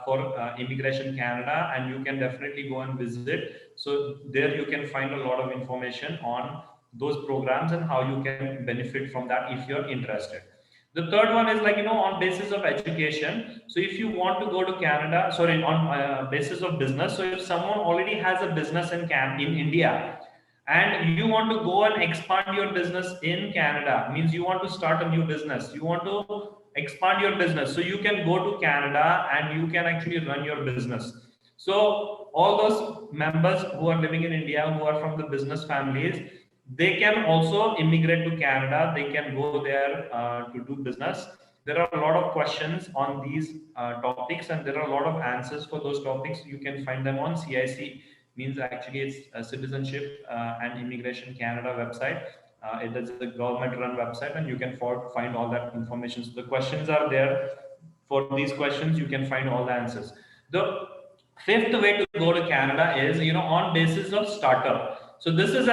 for Immigration Canada, and you can definitely go and visit. So there you can find a lot of information on those programs and how you can benefit from that if you're interested. The third one is like on basis of education. So if you want to go to Canada, sorry, on basis of business. So if someone already has a business in India, and you want to go and expand your business in Canada, means you want to start a new business, you want to expand your business, so you can go to Canada and you can actually run your business. So all those members who are living in India, who are from the business families, they can also immigrate to Canada. They can go there to do business. There are a lot of questions on these topics, and there are a lot of answers for those topics. You can find them on CIC, means actually it's a Citizenship and Immigration Canada website. It is a government run website, and you can find all that information. So the questions are there. For these questions, you can find all the answers. The fifth way to go to Canada is on basis of startup. So this is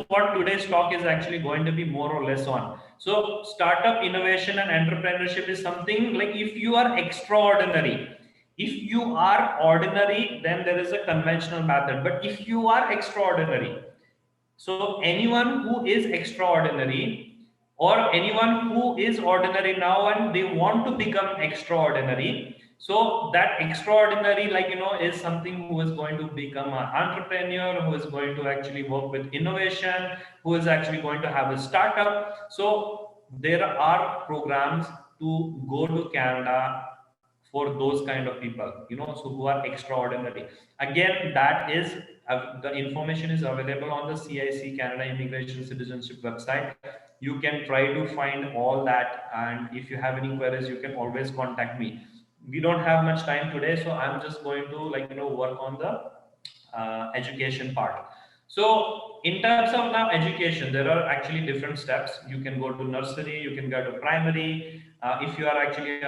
what today's talk is actually going to be more or less on. So startup innovation and entrepreneurship is something like, if you are extraordinary, if you are ordinary, then there is a conventional method, but if you are extraordinary, so anyone who is extraordinary, or anyone who is ordinary now and they want to become extraordinary, so that extraordinary, like is something who is going to become an entrepreneur, who is going to actually work with innovation, who is actually going to have a startup. So there are programs to go to Canada for those kind of people, so who are extraordinary. Again, that is the information is available on the CIC Canada Immigration Citizenship website. You can try to find all that, and if you have any queries, you can always contact me. We don't have much time today, so I'm just going to work on the education part. So in terms of now education, there are actually different steps. You can go to nursery, you can go to primary. If you are actually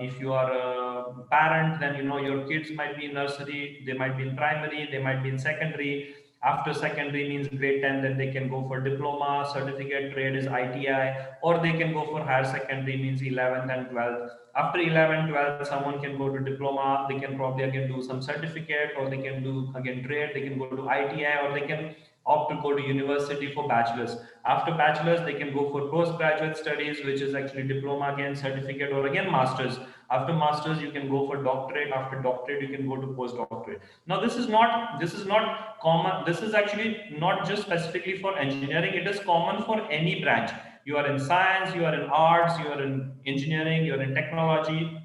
if you are a parent, then your kids might be in nursery, they might be in primary, they might be in secondary. After secondary means grade 10, then they can go for diploma, certificate, trade is ITI, or they can go for higher secondary means 11th and 12th. After 11th, 12th, someone can go to diploma, they can probably again do some certificate, or they can do again trade, they can go to ITI, or they can opt to go to university for bachelor's. After bachelor's, they can go for postgraduate studies, which is actually diploma again, certificate, or again master's. After master's, you can go for doctorate. After doctorate, you can go to postdoctorate. Now, this is not common. This is actually not just specifically for engineering. It is common for any branch. You are in science, you are in arts, you are in engineering, you are in technology,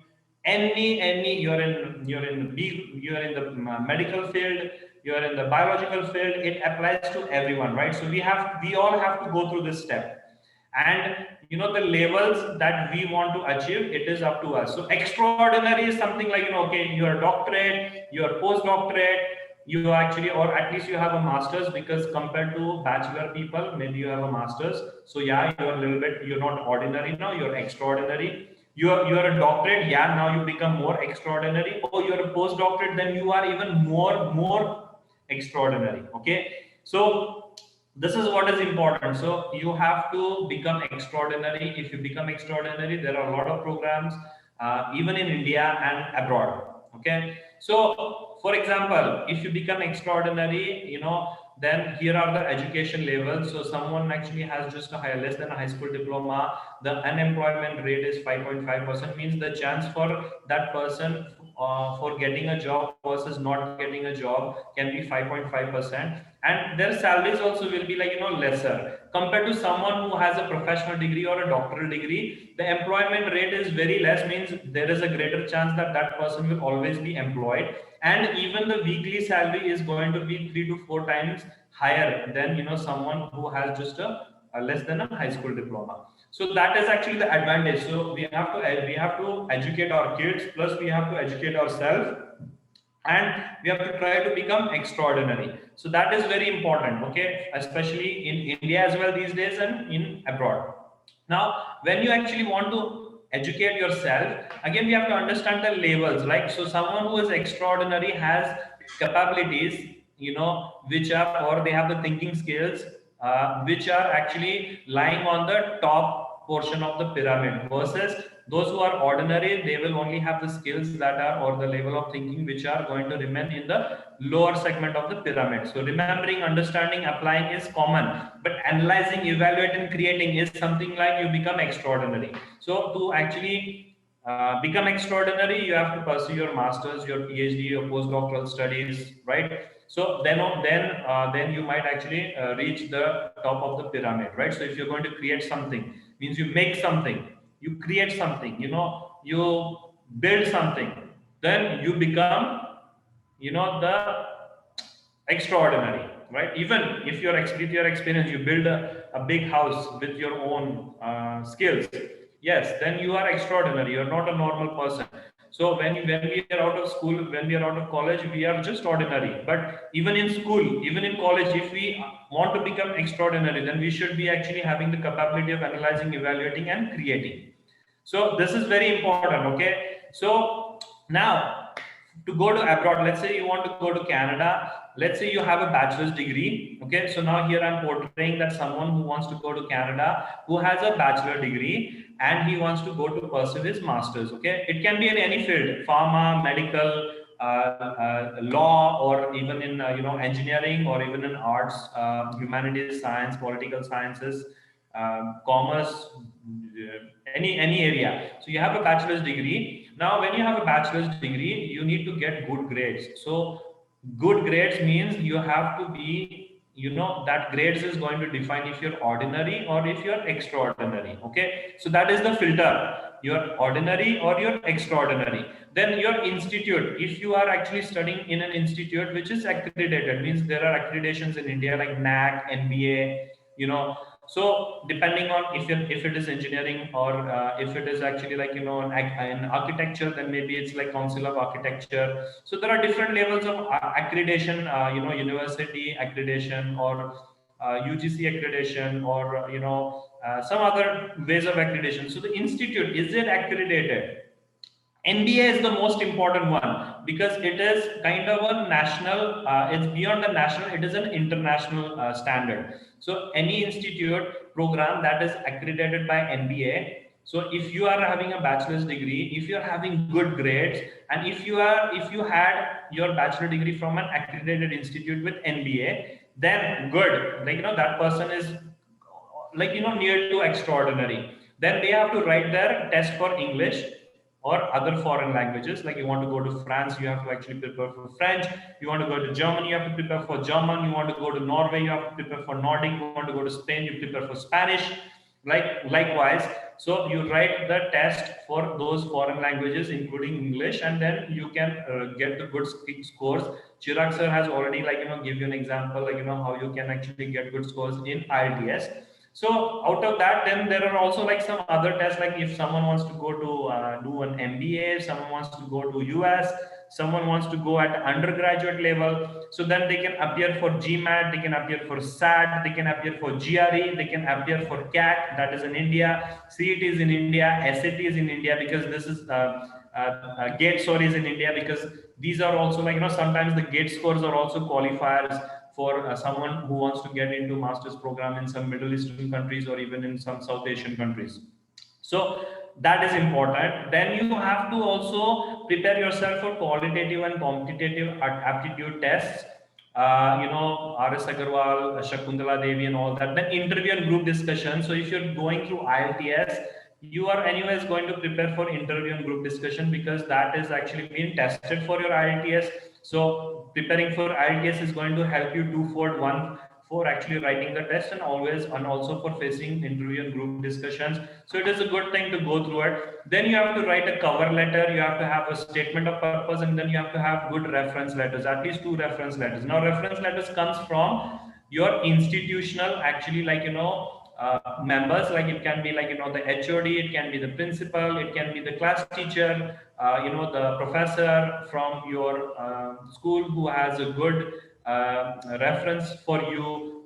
any you're in the medical field, you're in the biological field, it applies to everyone, right? So we all have to go through this step, and the levels that we want to achieve, it is up to us. So extraordinary is something like, okay, you're a doctorate, you're postdoctorate, you actually, or at least you have a master's, because compared to bachelor people, maybe you have a master's. So yeah, you're a little bit, you're not ordinary now, you're extraordinary. You're a doctorate, yeah, now you become more extraordinary. Oh, you're a postdoctorate, then you are even more extraordinary. Okay, so this is what is important. So you have to become extraordinary. If you become extraordinary, there are a lot of programs, even in India and abroad. Okay, so for example, if you become extraordinary, then here are the education levels. So someone actually has just a higher, less than a high school diploma, the unemployment rate is 5.5%, means the chance for that person for getting a job versus not getting a job can be 5.5%. And their salaries also will be like, lesser compared to someone who has a professional degree or a doctoral degree. The employment rate is very less, means there is a greater chance that that person will always be employed, and even the weekly salary is going to be 3 to 4 times higher than someone who has just a less than a high school diploma. So that is actually the advantage. So we have to educate our kids, plus we have to educate ourselves, and we have to try to become extraordinary. So that is very important, okay, especially in India as well these days and in abroad. Now, when you actually want to educate yourself, again we have to understand the levels. Like, so someone who is extraordinary has capabilities, which are, or they have the thinking skills, which are actually lying on the top portion of the pyramid, versus those who are ordinary, they will only have the skills that are, or the level of thinking which are going to remain in the lower segment of the pyramid. So remembering, understanding, applying is common, but analyzing, evaluating, creating is something like you become extraordinary. So to actually become extraordinary, you have to pursue your masters, your PhD, your postdoctoral studies, right? So then you might actually reach the top of the pyramid, right? So if you're going to create something, means you make something, you create something, you build something, then you become, the extraordinary, right? Even if with your experience, you build a big house with your own skills, yes, then you are extraordinary, you're not a normal person. So when we are out of school, when we are out of college, we are just ordinary. But even in school, even in college, if we want to become extraordinary, then we should be actually having the capability of analyzing, evaluating, and creating. So this is very important. Okay, so now, to go to abroad, let's say you want to go to Canada, let's say you have a bachelor's degree. Okay, so now here I'm portraying that someone who wants to go to Canada, who has a bachelor degree, and he wants to go to pursue his masters. Okay, it can be in any field: pharma, medical, law, or even in engineering, or even in arts, humanities, science, political sciences, commerce, any area. So you have a bachelor's degree. Now when you have a bachelor's degree, you need to get good grades. So good grades means you have to be, that grades is going to define if you're ordinary or if you're extraordinary. Okay, so that is the filter: you're ordinary or you're extraordinary. Then your institute, if you are actually studying in an institute which is accredited, means there are accreditations in India like NAC, NBA, so depending on if it is engineering, or if it is actually like in architecture, then maybe it's like Council of Architecture. So there are different levels of accreditation, university accreditation, or UGC accreditation, or some other ways of accreditation. So the institute, is it accredited? NBA is the most important one because it is kind of a national, it's beyond the national, it is an international standard. So any institute program that is accredited by NBA, so if you are having a bachelor's degree, if you are having good grades, and if you had your bachelor degree from an accredited institute with NBA, then good. Like, that person is like, near to extraordinary. Then they have to write their test for English or other foreign languages. Like, you want to go to France, you have to actually prepare for French. You want to go to Germany, you have to prepare for German. You want to go to Norway, you have to prepare for Nordic. You want to go to Spain, you prepare for Spanish. Likewise, so you write the test for those foreign languages including English, and then you can get the good scores. Chirag sir has already, give you an example, how you can actually get good scores in IELTS. So out of that, then there are also like some other tests, like if someone wants to go to do an MBA, someone wants to go to US, someone wants to go at undergraduate level, so then they can appear for GMAT, they can appear for SAT, they can appear for GRE, they can appear for CAT, that is in India, CET is in India, SAT is in India, because this is GATE stories in India, because these are also like, sometimes the GATE scores are also qualifiers for someone who wants to get into master's program in some Middle Eastern countries or even in some South Asian countries. So that is important. Then you have to also prepare yourself for qualitative and competitive aptitude tests. RS Agarwal, Shakuntala Devi and all that. Then interview and group discussion. So if you're going through IELTS, you are anyways going to prepare for interview and group discussion, because that is actually being tested for your IELTS. So preparing for IELTS is going to help you twofold: one, for actually writing the test, and also for facing interview and group discussions. So it is a good thing to go through it. Then you have to write a cover letter, you have to have a statement of purpose, and then you have to have good reference letters, at least 2 reference letters. Now reference letters comes from your institutional, actually, members. Like, it can be like, the HOD, it can be the principal, it can be the class teacher, the professor from your school who has a good reference for you,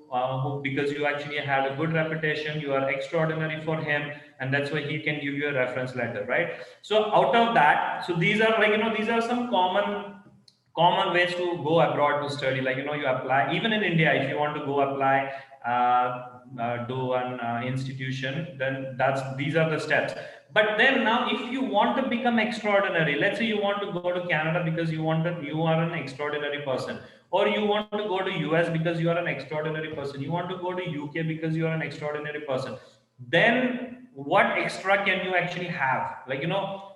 because you actually had a good reputation, you are extraordinary for him, and that's why he can give you a reference letter, right? So out of that, so these are like, these are some common ways to go abroad to study. Like, you apply even in India. If you want to go apply to an institution, then these are the steps. But then now, if you want to become extraordinary, let's say you want to go to Canada because you are an extraordinary person, or you want to go to US because you are an extraordinary person, you want to go to UK because you are an extraordinary person, then what extra can you actually have, like,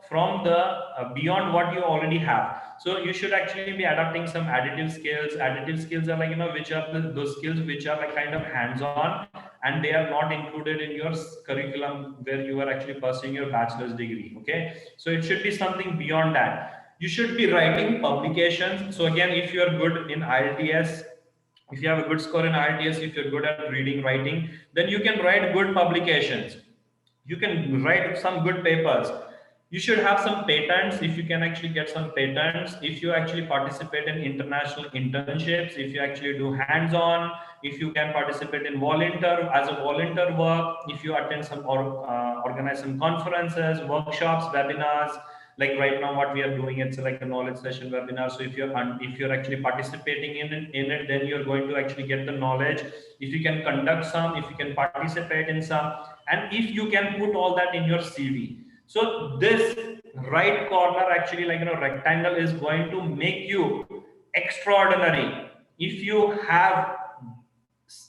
from the beyond what you already have? So you should actually be adapting some additive skills. Additive skills are like, which are those skills which are like kind of hands on, and they are not included in your curriculum where you are actually pursuing your bachelor's degree. Okay, so it should be something beyond that. You should be writing publications. So again, if you are good in IELTS, if you have a good score in IELTS, if you're good at reading, writing, then you can write good publications. You can write some good papers. You should have some patents, if you can actually get some patents, if you actually participate in international internships, if you actually do hands-on, if you can participate in volunteer work, if you attend some or organize some conferences, workshops, webinars. Like right now what we are doing, it's like a knowledge session webinar. So if you're actually participating in it, then you're going to actually get the knowledge. If you can conduct some, if you can participate in some, and if you can put all that in your CV. So this right corner, actually, rectangle, is going to make you extraordinary. If you have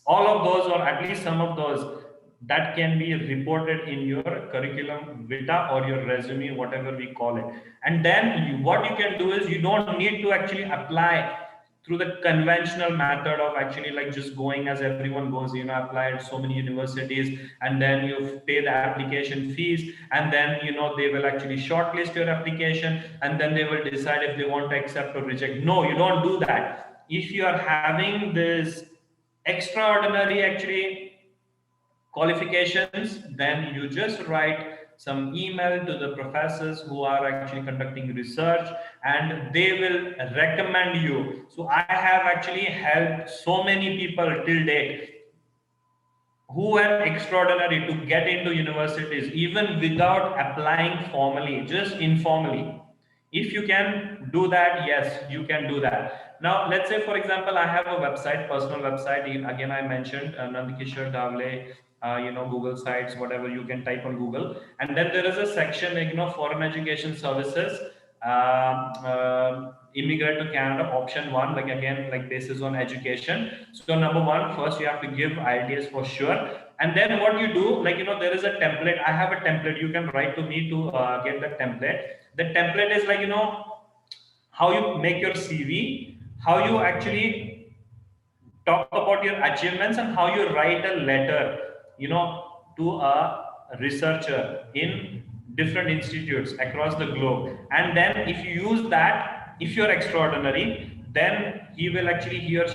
all of those, or at least some of those, that can be reported in your curriculum vitae or your resume, whatever we call it. And then what you can do is, you don't need to actually apply through the conventional method of actually like just going as everyone goes, apply at so many universities, and then you pay the application fees, and then they will actually shortlist your application, and then they will decide if they want to accept or reject. No, you don't do that. If you are having this extraordinary, actually, qualifications, then you just write some email to the professors who are actually conducting research, and they will recommend you. So I have actually helped so many people till date who are extraordinary to get into universities even without applying formally, just informally. If you can do that, yes, you can do that. Now let's say, for example, I have a website, personal website. Again, I mentioned Nandkishore Davle, Google sites, whatever, you can type on Google. And then there is a section, foreign education services, immigrant to Canada, option one, like again, like basis on education. So number one, first you have to give IELTS for sure. And then what you do, there is a template. I have a template. You can write to me to get the template. The template is how you make your CV, how you actually talk about your achievements, and how you write a letter, to a researcher in different institutes across the globe. And then if you use that, if you're extraordinary, then he or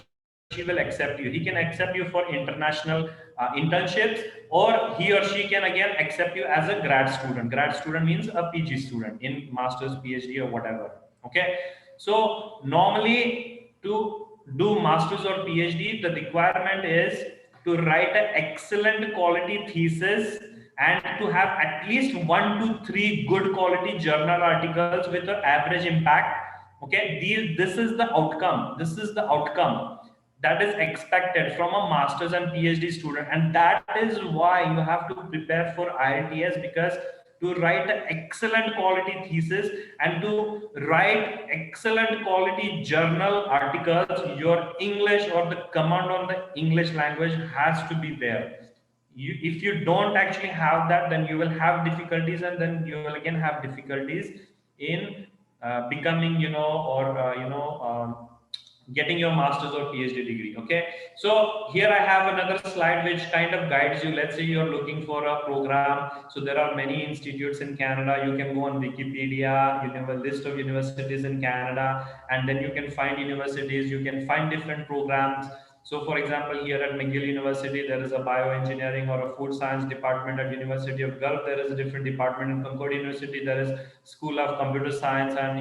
she will accept you. He can accept you for international internships, or he or she can again accept you as a grad student. Grad student means a PG student in master's, PhD, or whatever. Okay, so normally to do masters or PhD, the requirement is to write an excellent quality thesis and to have at least 1 to 3 good quality journal articles with an average impact. Okay, this is the outcome. This is the outcome that is expected from a master's and PhD student, and that is why you have to prepare for IELTS, because to write an excellent quality thesis and to write excellent quality journal articles, your English or the command on the English language has to be there. If you don't actually have that, then you will have difficulties, and then you will again have difficulties in becoming, getting your master's or PhD degree. Okay, so here I have another slide which kind of guides you. Let's say you're looking for a program. So there are many institutes in Canada. You can go on Wikipedia, you have a list of universities in Canada, and then you can find universities, you can find different programs. So for example, here at McGill University, there is a bioengineering or a food science department. At University of Gulf, there is a different department. In Concord University, there is School of Computer Science and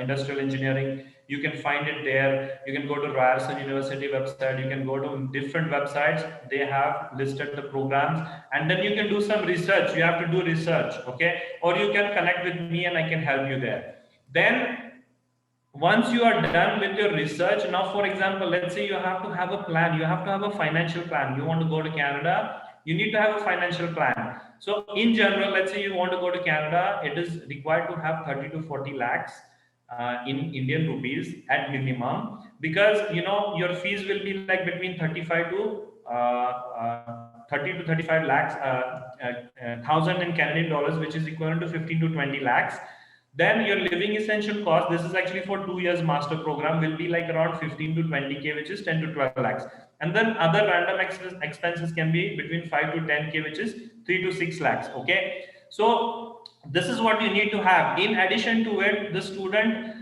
industrial engineering. You can find it there. You can go to Ryerson University website. You can go to different websites. They have listed the programs, and then you can do some research. You have to do research, okay? Or you can connect with me and I can help you there. Then once you are done with your research, now for example, let's say you have to have a plan, you have to have a financial plan. You want to go to Canada, you need to have a financial plan. So in general, let's say you want to go to Canada, it is required to have 30 to 40 lakhs in Indian rupees at minimum, because your fees will be like between 35 to 30 to 35 lakhs thousand in Canadian dollars, which is equivalent to 15 to 20 lakhs. Then your living essential cost, this is actually for 2 years master program, will be like around 15 to 20K, which is 10 to 12 lakhs. And then other random expenses can be between 5 to 10K, which is 3 to 6 lakhs. Okay, so this is what you need to have. In addition to it, the student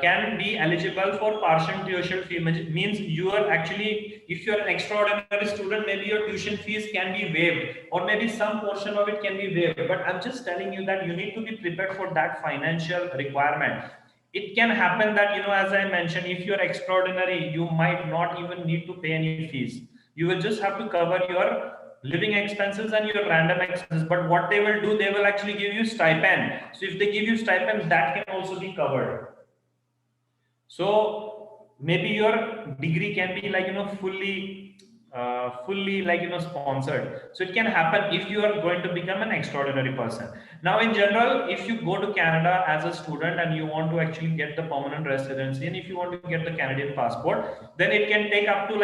can be eligible for partial tuition fee. Means you are actually, if you are an extraordinary student, maybe your tuition fees can be waived, or maybe some portion of it can be waived. But I'm just telling you that you need to be prepared for that financial requirement. It can happen that, as I mentioned, if you're extraordinary, you might not even need to pay any fees. You will just have to cover your living expenses and your random expenses. But what they will do, they will actually give you stipend. So if they give you stipend, that can also be covered. So maybe your degree can be like fully like sponsored. So it can happen if you are going to become an extraordinary person. Now in general, if you go to Canada as a student and you want to actually get the permanent residency, and if you want to get the Canadian passport, then it can take up to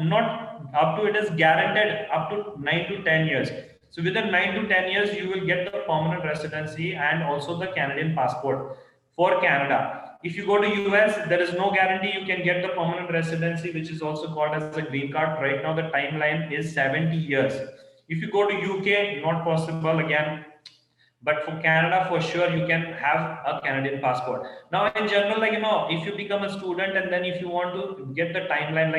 not up to, it is guaranteed up to 9 to 10 years. So within 9 to 10 years, you will get the permanent residency and also the Canadian passport for Canada. If you go to US, there is no guarantee you can get the permanent residency, which is also called as a green card. Right now, the timeline is 70 years. If you go to UK, not possible again. But for Canada, for sure, you can have a Canadian passport. Now, in general, if you become a student and then if you want to get the timeline,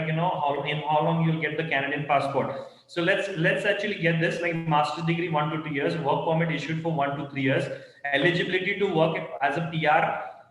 how long you'll get the Canadian passport. So let's actually get this, like master's degree 1 to 2 years, work permit issued for 1 to 3 years, eligibility to work as a PR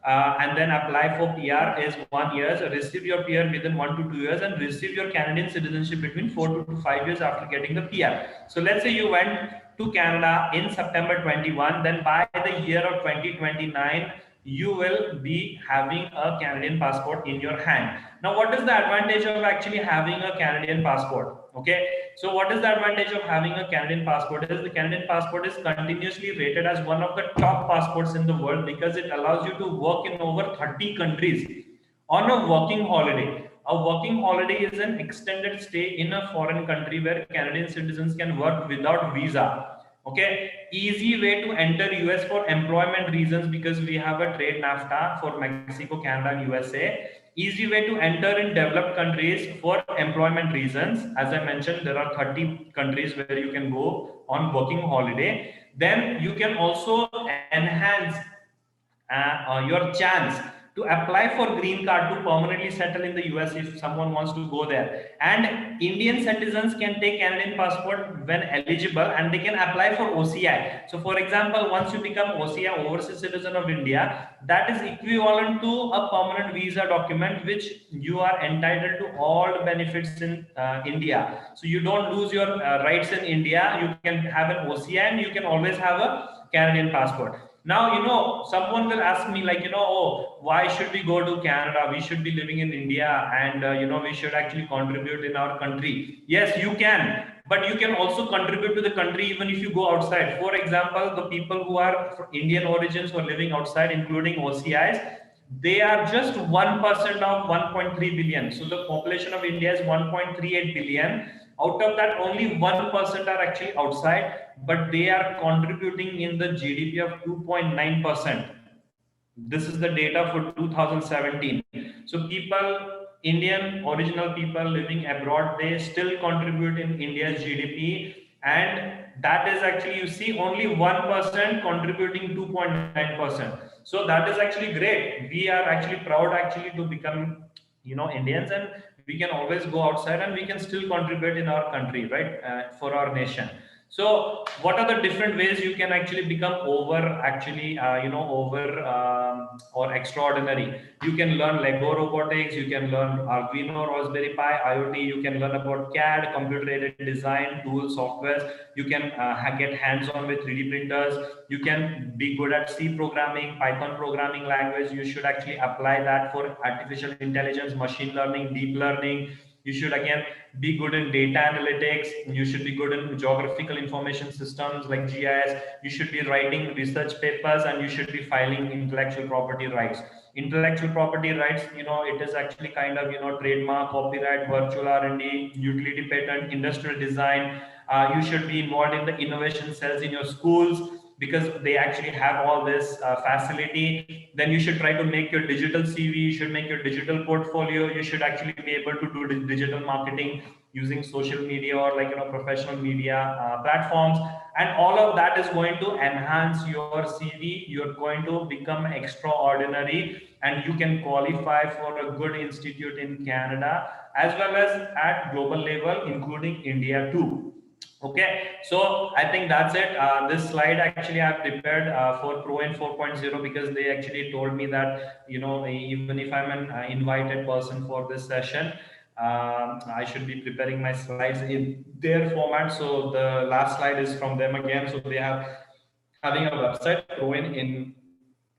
and then apply for PR is 1 year. So receive your PR within 1 to 2 years, and receive your Canadian citizenship between 4 to 5 years after getting the PR. So let's say you went to Canada in September 21, then by the year of 2029, you will be having a Canadian passport in your hand. Now, what is the advantage of actually having a Canadian passport? Okay, so what is the advantage of having a Canadian passport? Is the Canadian passport is continuously rated as one of the top passports in the world because it allows you to work in over 30 countries on a working holiday. A working holiday is an extended stay in a foreign country where Canadian citizens can work without visa. Okay, easy way to enter US for employment reasons because we have a trade NAFTA for Mexico, Canada, and USA. Easy way to enter in developed countries for employment reasons. As I mentioned, there are 30 countries where you can go on working holiday. Then you can also enhance your chance to apply for green card to permanently settle in the US if someone wants to go there. And Indian citizens can take Canadian passport when eligible, and they can apply for OCI. So for example, once you become OCI, overseas citizen of India, that is equivalent to a permanent visa document which you are entitled to all the benefits in India. So you don't lose your rights in India. You can have an OCI and you can always have a Canadian passport. Now, someone will ask me, like, oh, why should we go to Canada? We should be living in India, and we should actually contribute in our country. Yes, you can, but you can also contribute to the country even if you go outside. For example, the people who are Indian origins who are living outside, including OCIs, they are just 1% of 1.3 billion. So the population of India is 1.38 billion. Out of that, only 1% are actually outside, but they are contributing in the GDP of 2.9%. This is the data for 2017. So people, Indian original people living abroad, they still contribute in India's GDP, and that is actually, you see, only 1% contributing 2.9%. So that is actually great. We are actually proud actually to become Indians, and we can always go outside and we can still contribute in our country, right, for our nation. So what are the different ways you can actually become over actually over or extraordinary? You can learn Lego robotics, you can learn Arduino, Raspberry Pi, IoT, you can learn about CAD, computer aided design tools, softwares. You can get hands on with 3D printers. You can be good at C programming, Python programming language. You should actually apply that for artificial intelligence, machine learning, deep learning. You should again be good in data analytics. You should be good in geographical information systems like GIS. You should be writing research papers, and you should be filing intellectual property rights. Intellectual property rights, it is actually kind of trademark, copyright, virtual R&D, utility patent, industrial design. You should be involved in the innovation cells in your schools because they actually have all this facility. Then you should try to make your digital CV, you should make your digital portfolio, you should actually be able to do digital marketing using social media or professional media platforms. And all of that is going to enhance your CV. You're going to become extraordinary, and you can qualify for a good institute in Canada as well as at global level, including India too. Okay, so I think that's it. This slide actually I've prepared for Pro in 4.0 because they actually told me that even if I'm an invited person for this session, I should be preparing my slides in their format. So the last slide is from them again. So they have having a website, Proin in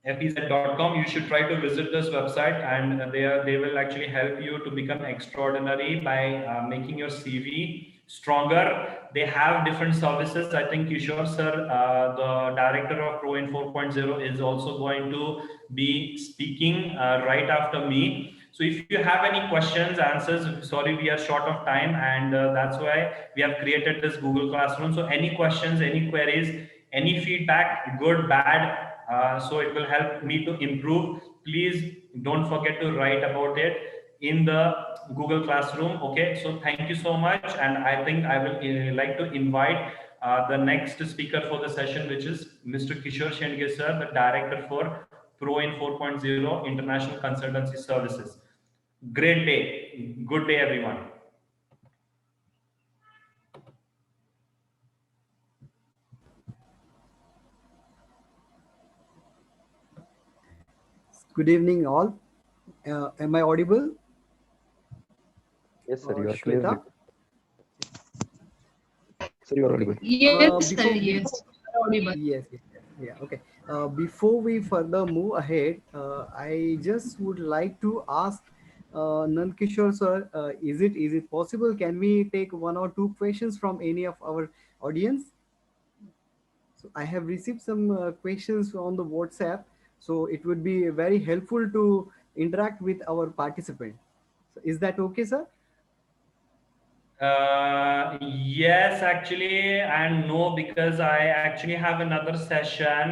fez.com. You should try to visit this website, and they will actually help you to become extraordinary by making your CV stronger. They have different services. I think Kishore sir, the director of Pro in 4.0, is also going to be speaking right after me. So if you have any questions, answers, sorry, we are short of time, and that's why we have created this Google Classroom. So any questions, any queries, any feedback, good, bad, so it will help me to improve. Please don't forget to write about it in the Google Classroom. Okay, so thank you so much, and I think I will like to invite the next speaker for the session, which is Mr. Kishore Shendge sir, the director for Pro in 4.0 International Consultancy Services. Great day, good day, everyone. Good evening, all. Am I audible? Yes, sir, you are Shweta? clearly. Sir, you are Okay. audible. Yes, sir. Before Yes. Audible. Yes, yes, yes. Yeah, okay. Before we further move ahead, I just would like to ask Nankishore sir, is it possible? Can we take one or two questions from any of our audience? So I have received some questions on the WhatsApp, so it would be very helpful to interact with our participant. So is that okay, sir? Yes, actually, and no, because I actually have another session.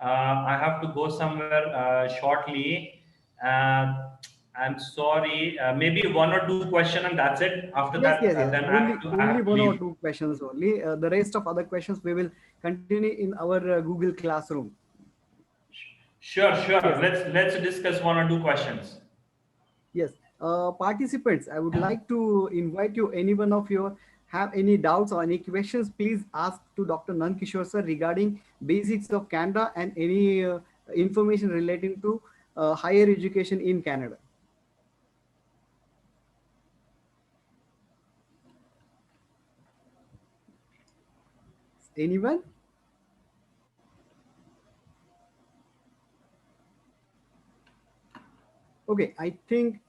I have to go somewhere shortly. I'm sorry. Maybe one or two question, and that's it. After Yes, that, yes, yes. then I Only have to one or leave. two questions only. The rest of other questions we will continue in our Google Classroom. Sure, sure. Yes, Let's discuss one or two questions. yes. Participants, I would like to invite you. Any one of you have any doubts or any questions? Please ask to Dr. Nankishore sir regarding basics of Canada and any information relating to higher education in Canada. Anyone? Okay, I think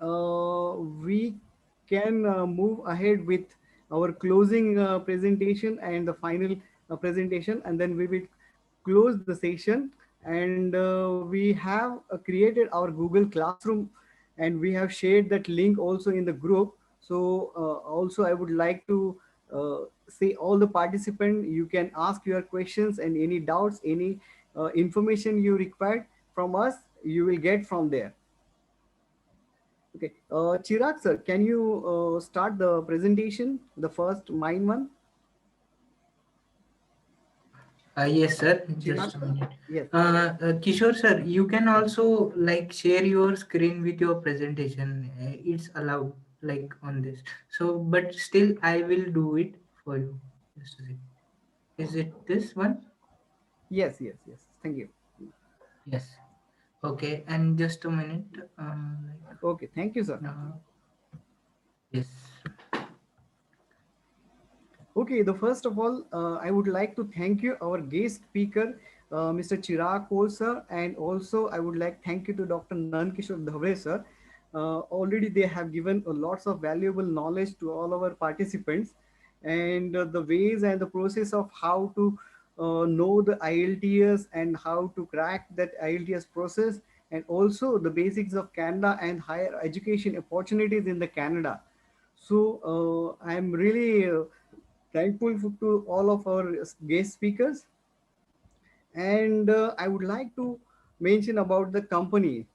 we can move ahead with our closing presentation and the final presentation, and then we will close the session. And we have created our Google Classroom, and we have shared that link also in the group. So also I would like to say all the participants, you can ask your questions and any doubts, any information you require from us, you will get from there. Okay, Chirag sir, can you start the presentation, the first mine one? Yes, sir. Chirag Just a sir? minute. Yes. Kishore, sir, you can also like share your screen with your presentation. It's allowed like on this. So, but still, I will do it for you. Just a second. Is it this one? Yes, yes, yes. Thank you. Yes. Okay. And just a minute. Okay, thank you, sir. Uh, yes. Okay, the first of all, I would like to thank you, our guest speaker, Mr. Chirag Kaul sir, and also I would like thank you to Dr. Nankishore Dhavre sir. Already they have given lots of valuable knowledge to all our participants, and the ways and the process of how to know the IELTS and how to crack that IELTS process, and also the basics of Canada and higher education opportunities in the Canada. So I'm really thankful to all of our guest speakers. And I would like to mention about the company.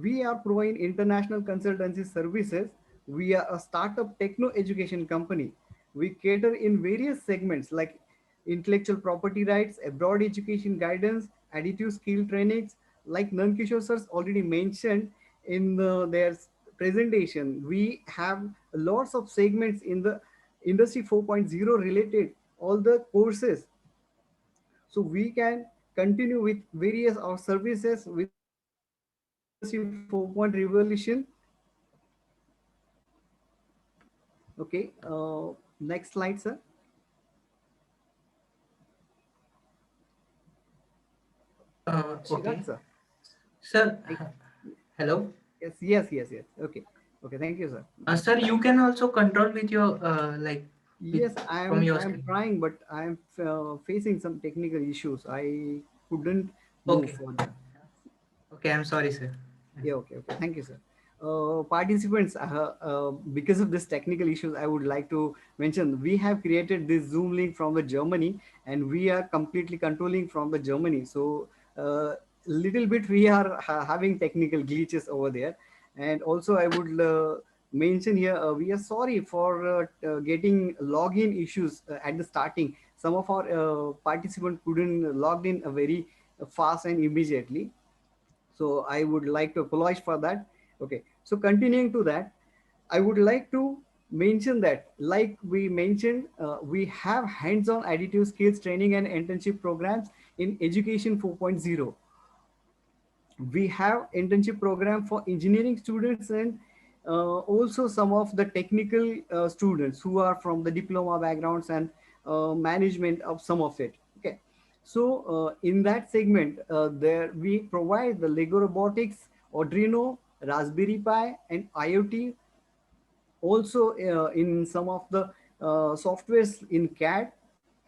We are providing international consultancy services. We are a startup techno education company. We cater in various segments like intellectual property rights, abroad education guidance, additive skill trainings. Like Nankishore sir already mentioned in their presentation, we have lots of segments in the industry 4.0 related all the courses, so we can continue with various our services with the industry 4.0 revolution. Okay, next slide, sir. Chirag, Okay. sir. Sir, I, hello. yes, yes, yes, yes. Okay, okay. Thank you, sir. Sir, you can also control with your with Yes, I from am. your I am screen. trying, but I am facing some technical issues. I couldn't move Okay. further. Okay, I'm sorry, sir. Yeah, okay, okay. Thank you, sir. Participants, because of this technical issues, I would like to mention we have created this Zoom link from the Germany, and we are completely controlling from the Germany. So, little bit we are having technical glitches over there, and also I would mention here we are sorry for getting login issues at the starting. Some of our participants couldn't log in very fast and immediately, so I would like to apologize for that. Okay, so continuing to that, I would like to mention that like we mentioned, we have hands-on additive skills training and internship programs in education 4.0. We have internship program for engineering students, and also some of the technical students who are from the diploma backgrounds and management of some of it. Okay, so in that segment, there we provide the Lego robotics, Arduino, Raspberry Pi, and IoT. Also in some of the softwares in CAD,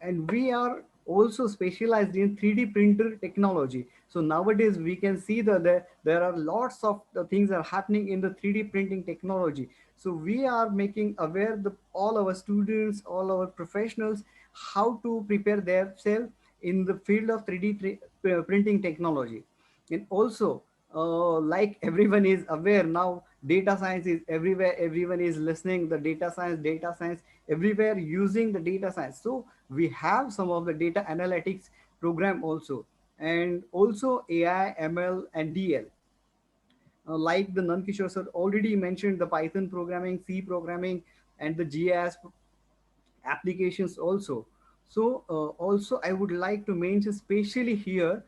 and we are also specialized in 3D printer technology. So nowadays we can see that there are lots of the things are happening in the 3D printing technology. So we are making aware all our students, all our professionals, how to prepare themselves in the field of 3D printing technology. And also like everyone is aware now, data science is everywhere, everyone is listening the data science everywhere using the data science. So we have some of the data analytics program also, and also AI, ML, and DL. Like the Nankishore sir already mentioned, the Python programming, C programming, and the GIS applications also. So also I would like to mention especially here,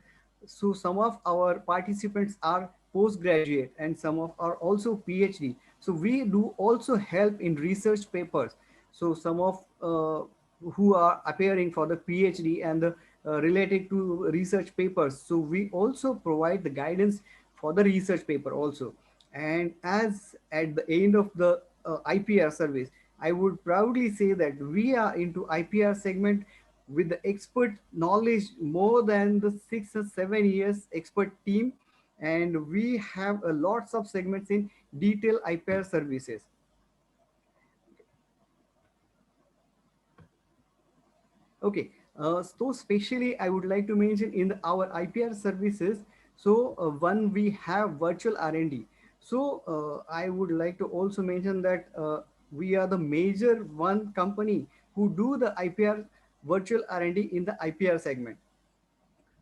so some of our participants are postgraduate and some of are also PhD. So we do also help in research papers. So some of who are appearing for the PhD and related to research papers. So we also provide the guidance for the research paper also. And as at the end of the IPR service, I would proudly say that we are into IPR segment with the expert knowledge more than the 6 or 7 years expert team, and we have a lots of segments in detail IPR services. Okay, so specially I would like to mention in our IPR services. So one we have virtual R&D. So I would like to also mention that we are the major one company who do the IPR virtual R&D in the IPR segment.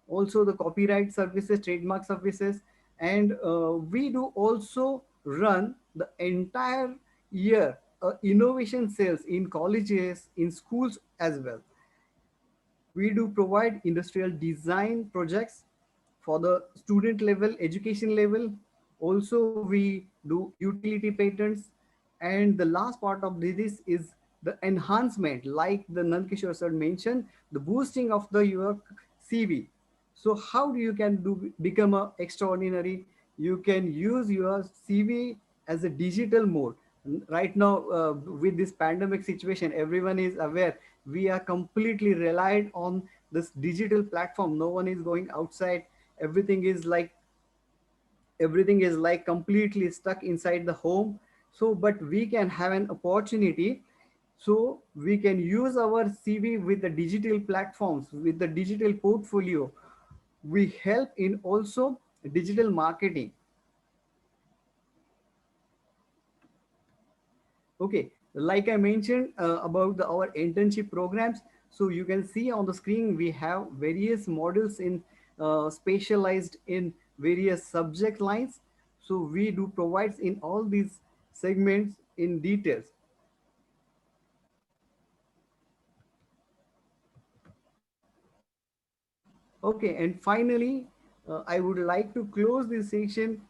Also the copyright services, trademark services, and we do also run the entire year innovation sales in colleges, in schools as well. We do provide industrial design projects for the student level, education level. Also, we do utility patents. And the last part of this is the enhancement, like the Nankishore sir mentioned, the boosting of the your CV. So how do you can do become a extraordinary? You can use your CV as a digital mode. Right now, with this pandemic situation, everyone is aware we are completely relied on this digital platform. No one is going outside. Everything is like everything is like completely stuck inside the home. So but we can have an opportunity, so we can use our CV with the digital platforms, with the digital portfolio. We help in also digital marketing. Okay, like I mentioned about our internship programs. So you can see on the screen we have various models in specialized in various subject lines. So we do provides in all these segments in details. Okay, and finally, I would like to close this section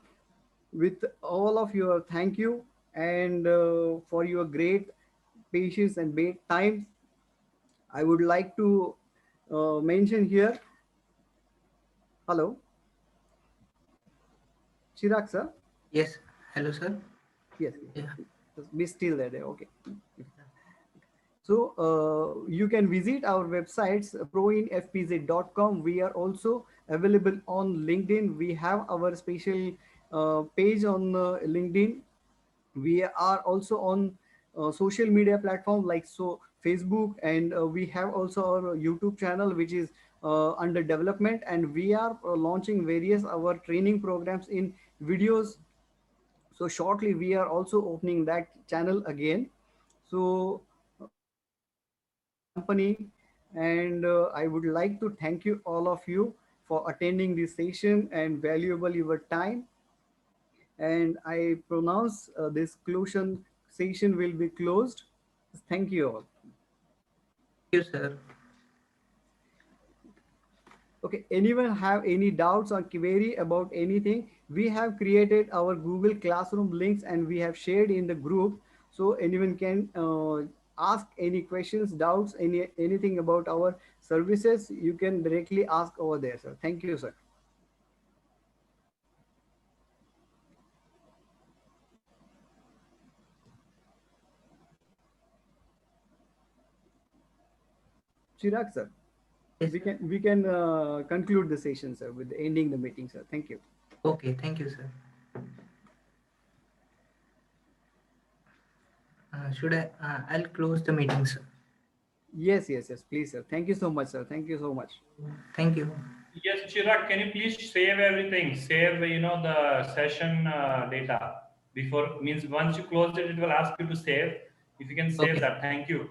with all of your thank you, and for your great patience and great time. I would like to mention here. Hello, Chirag sir. Yes. Hello, sir. Yes, Yeah. be still there. Okay. So you can visit our websites proinfpz.com. We are also available on LinkedIn. We have our special page on LinkedIn. We are also on social media platform like so Facebook, and we have also our YouTube channel which is under development, and we are launching various our training programs in videos. So shortly we are also opening that channel again. So we are a great company, and I would like to thank you all of you for attending this session and valuable your time. And I pronounce this closure session will be closed. Thank you all. Thank you, sir. Okay, anyone have any doubts or query about anything? We have created our Google Classroom links and we have shared in the group, so anyone can ask any questions, doubts, anything about our services. You can directly ask over there, sir. Thank you, sir. Chirag, sir. Yes. We can conclude the session, sir, with ending the meeting, sir. Thank you. Okay, thank you, sir. Should I? I'll close the meeting, sir. Yes, yes, yes. Please, sir. Thank you so much, sir. Thank you so much. Thank you. Yes, Chirag, can you please save everything? Save, the session data before, means once you close it, it will ask you to save. If you can save Okay. that, thank you.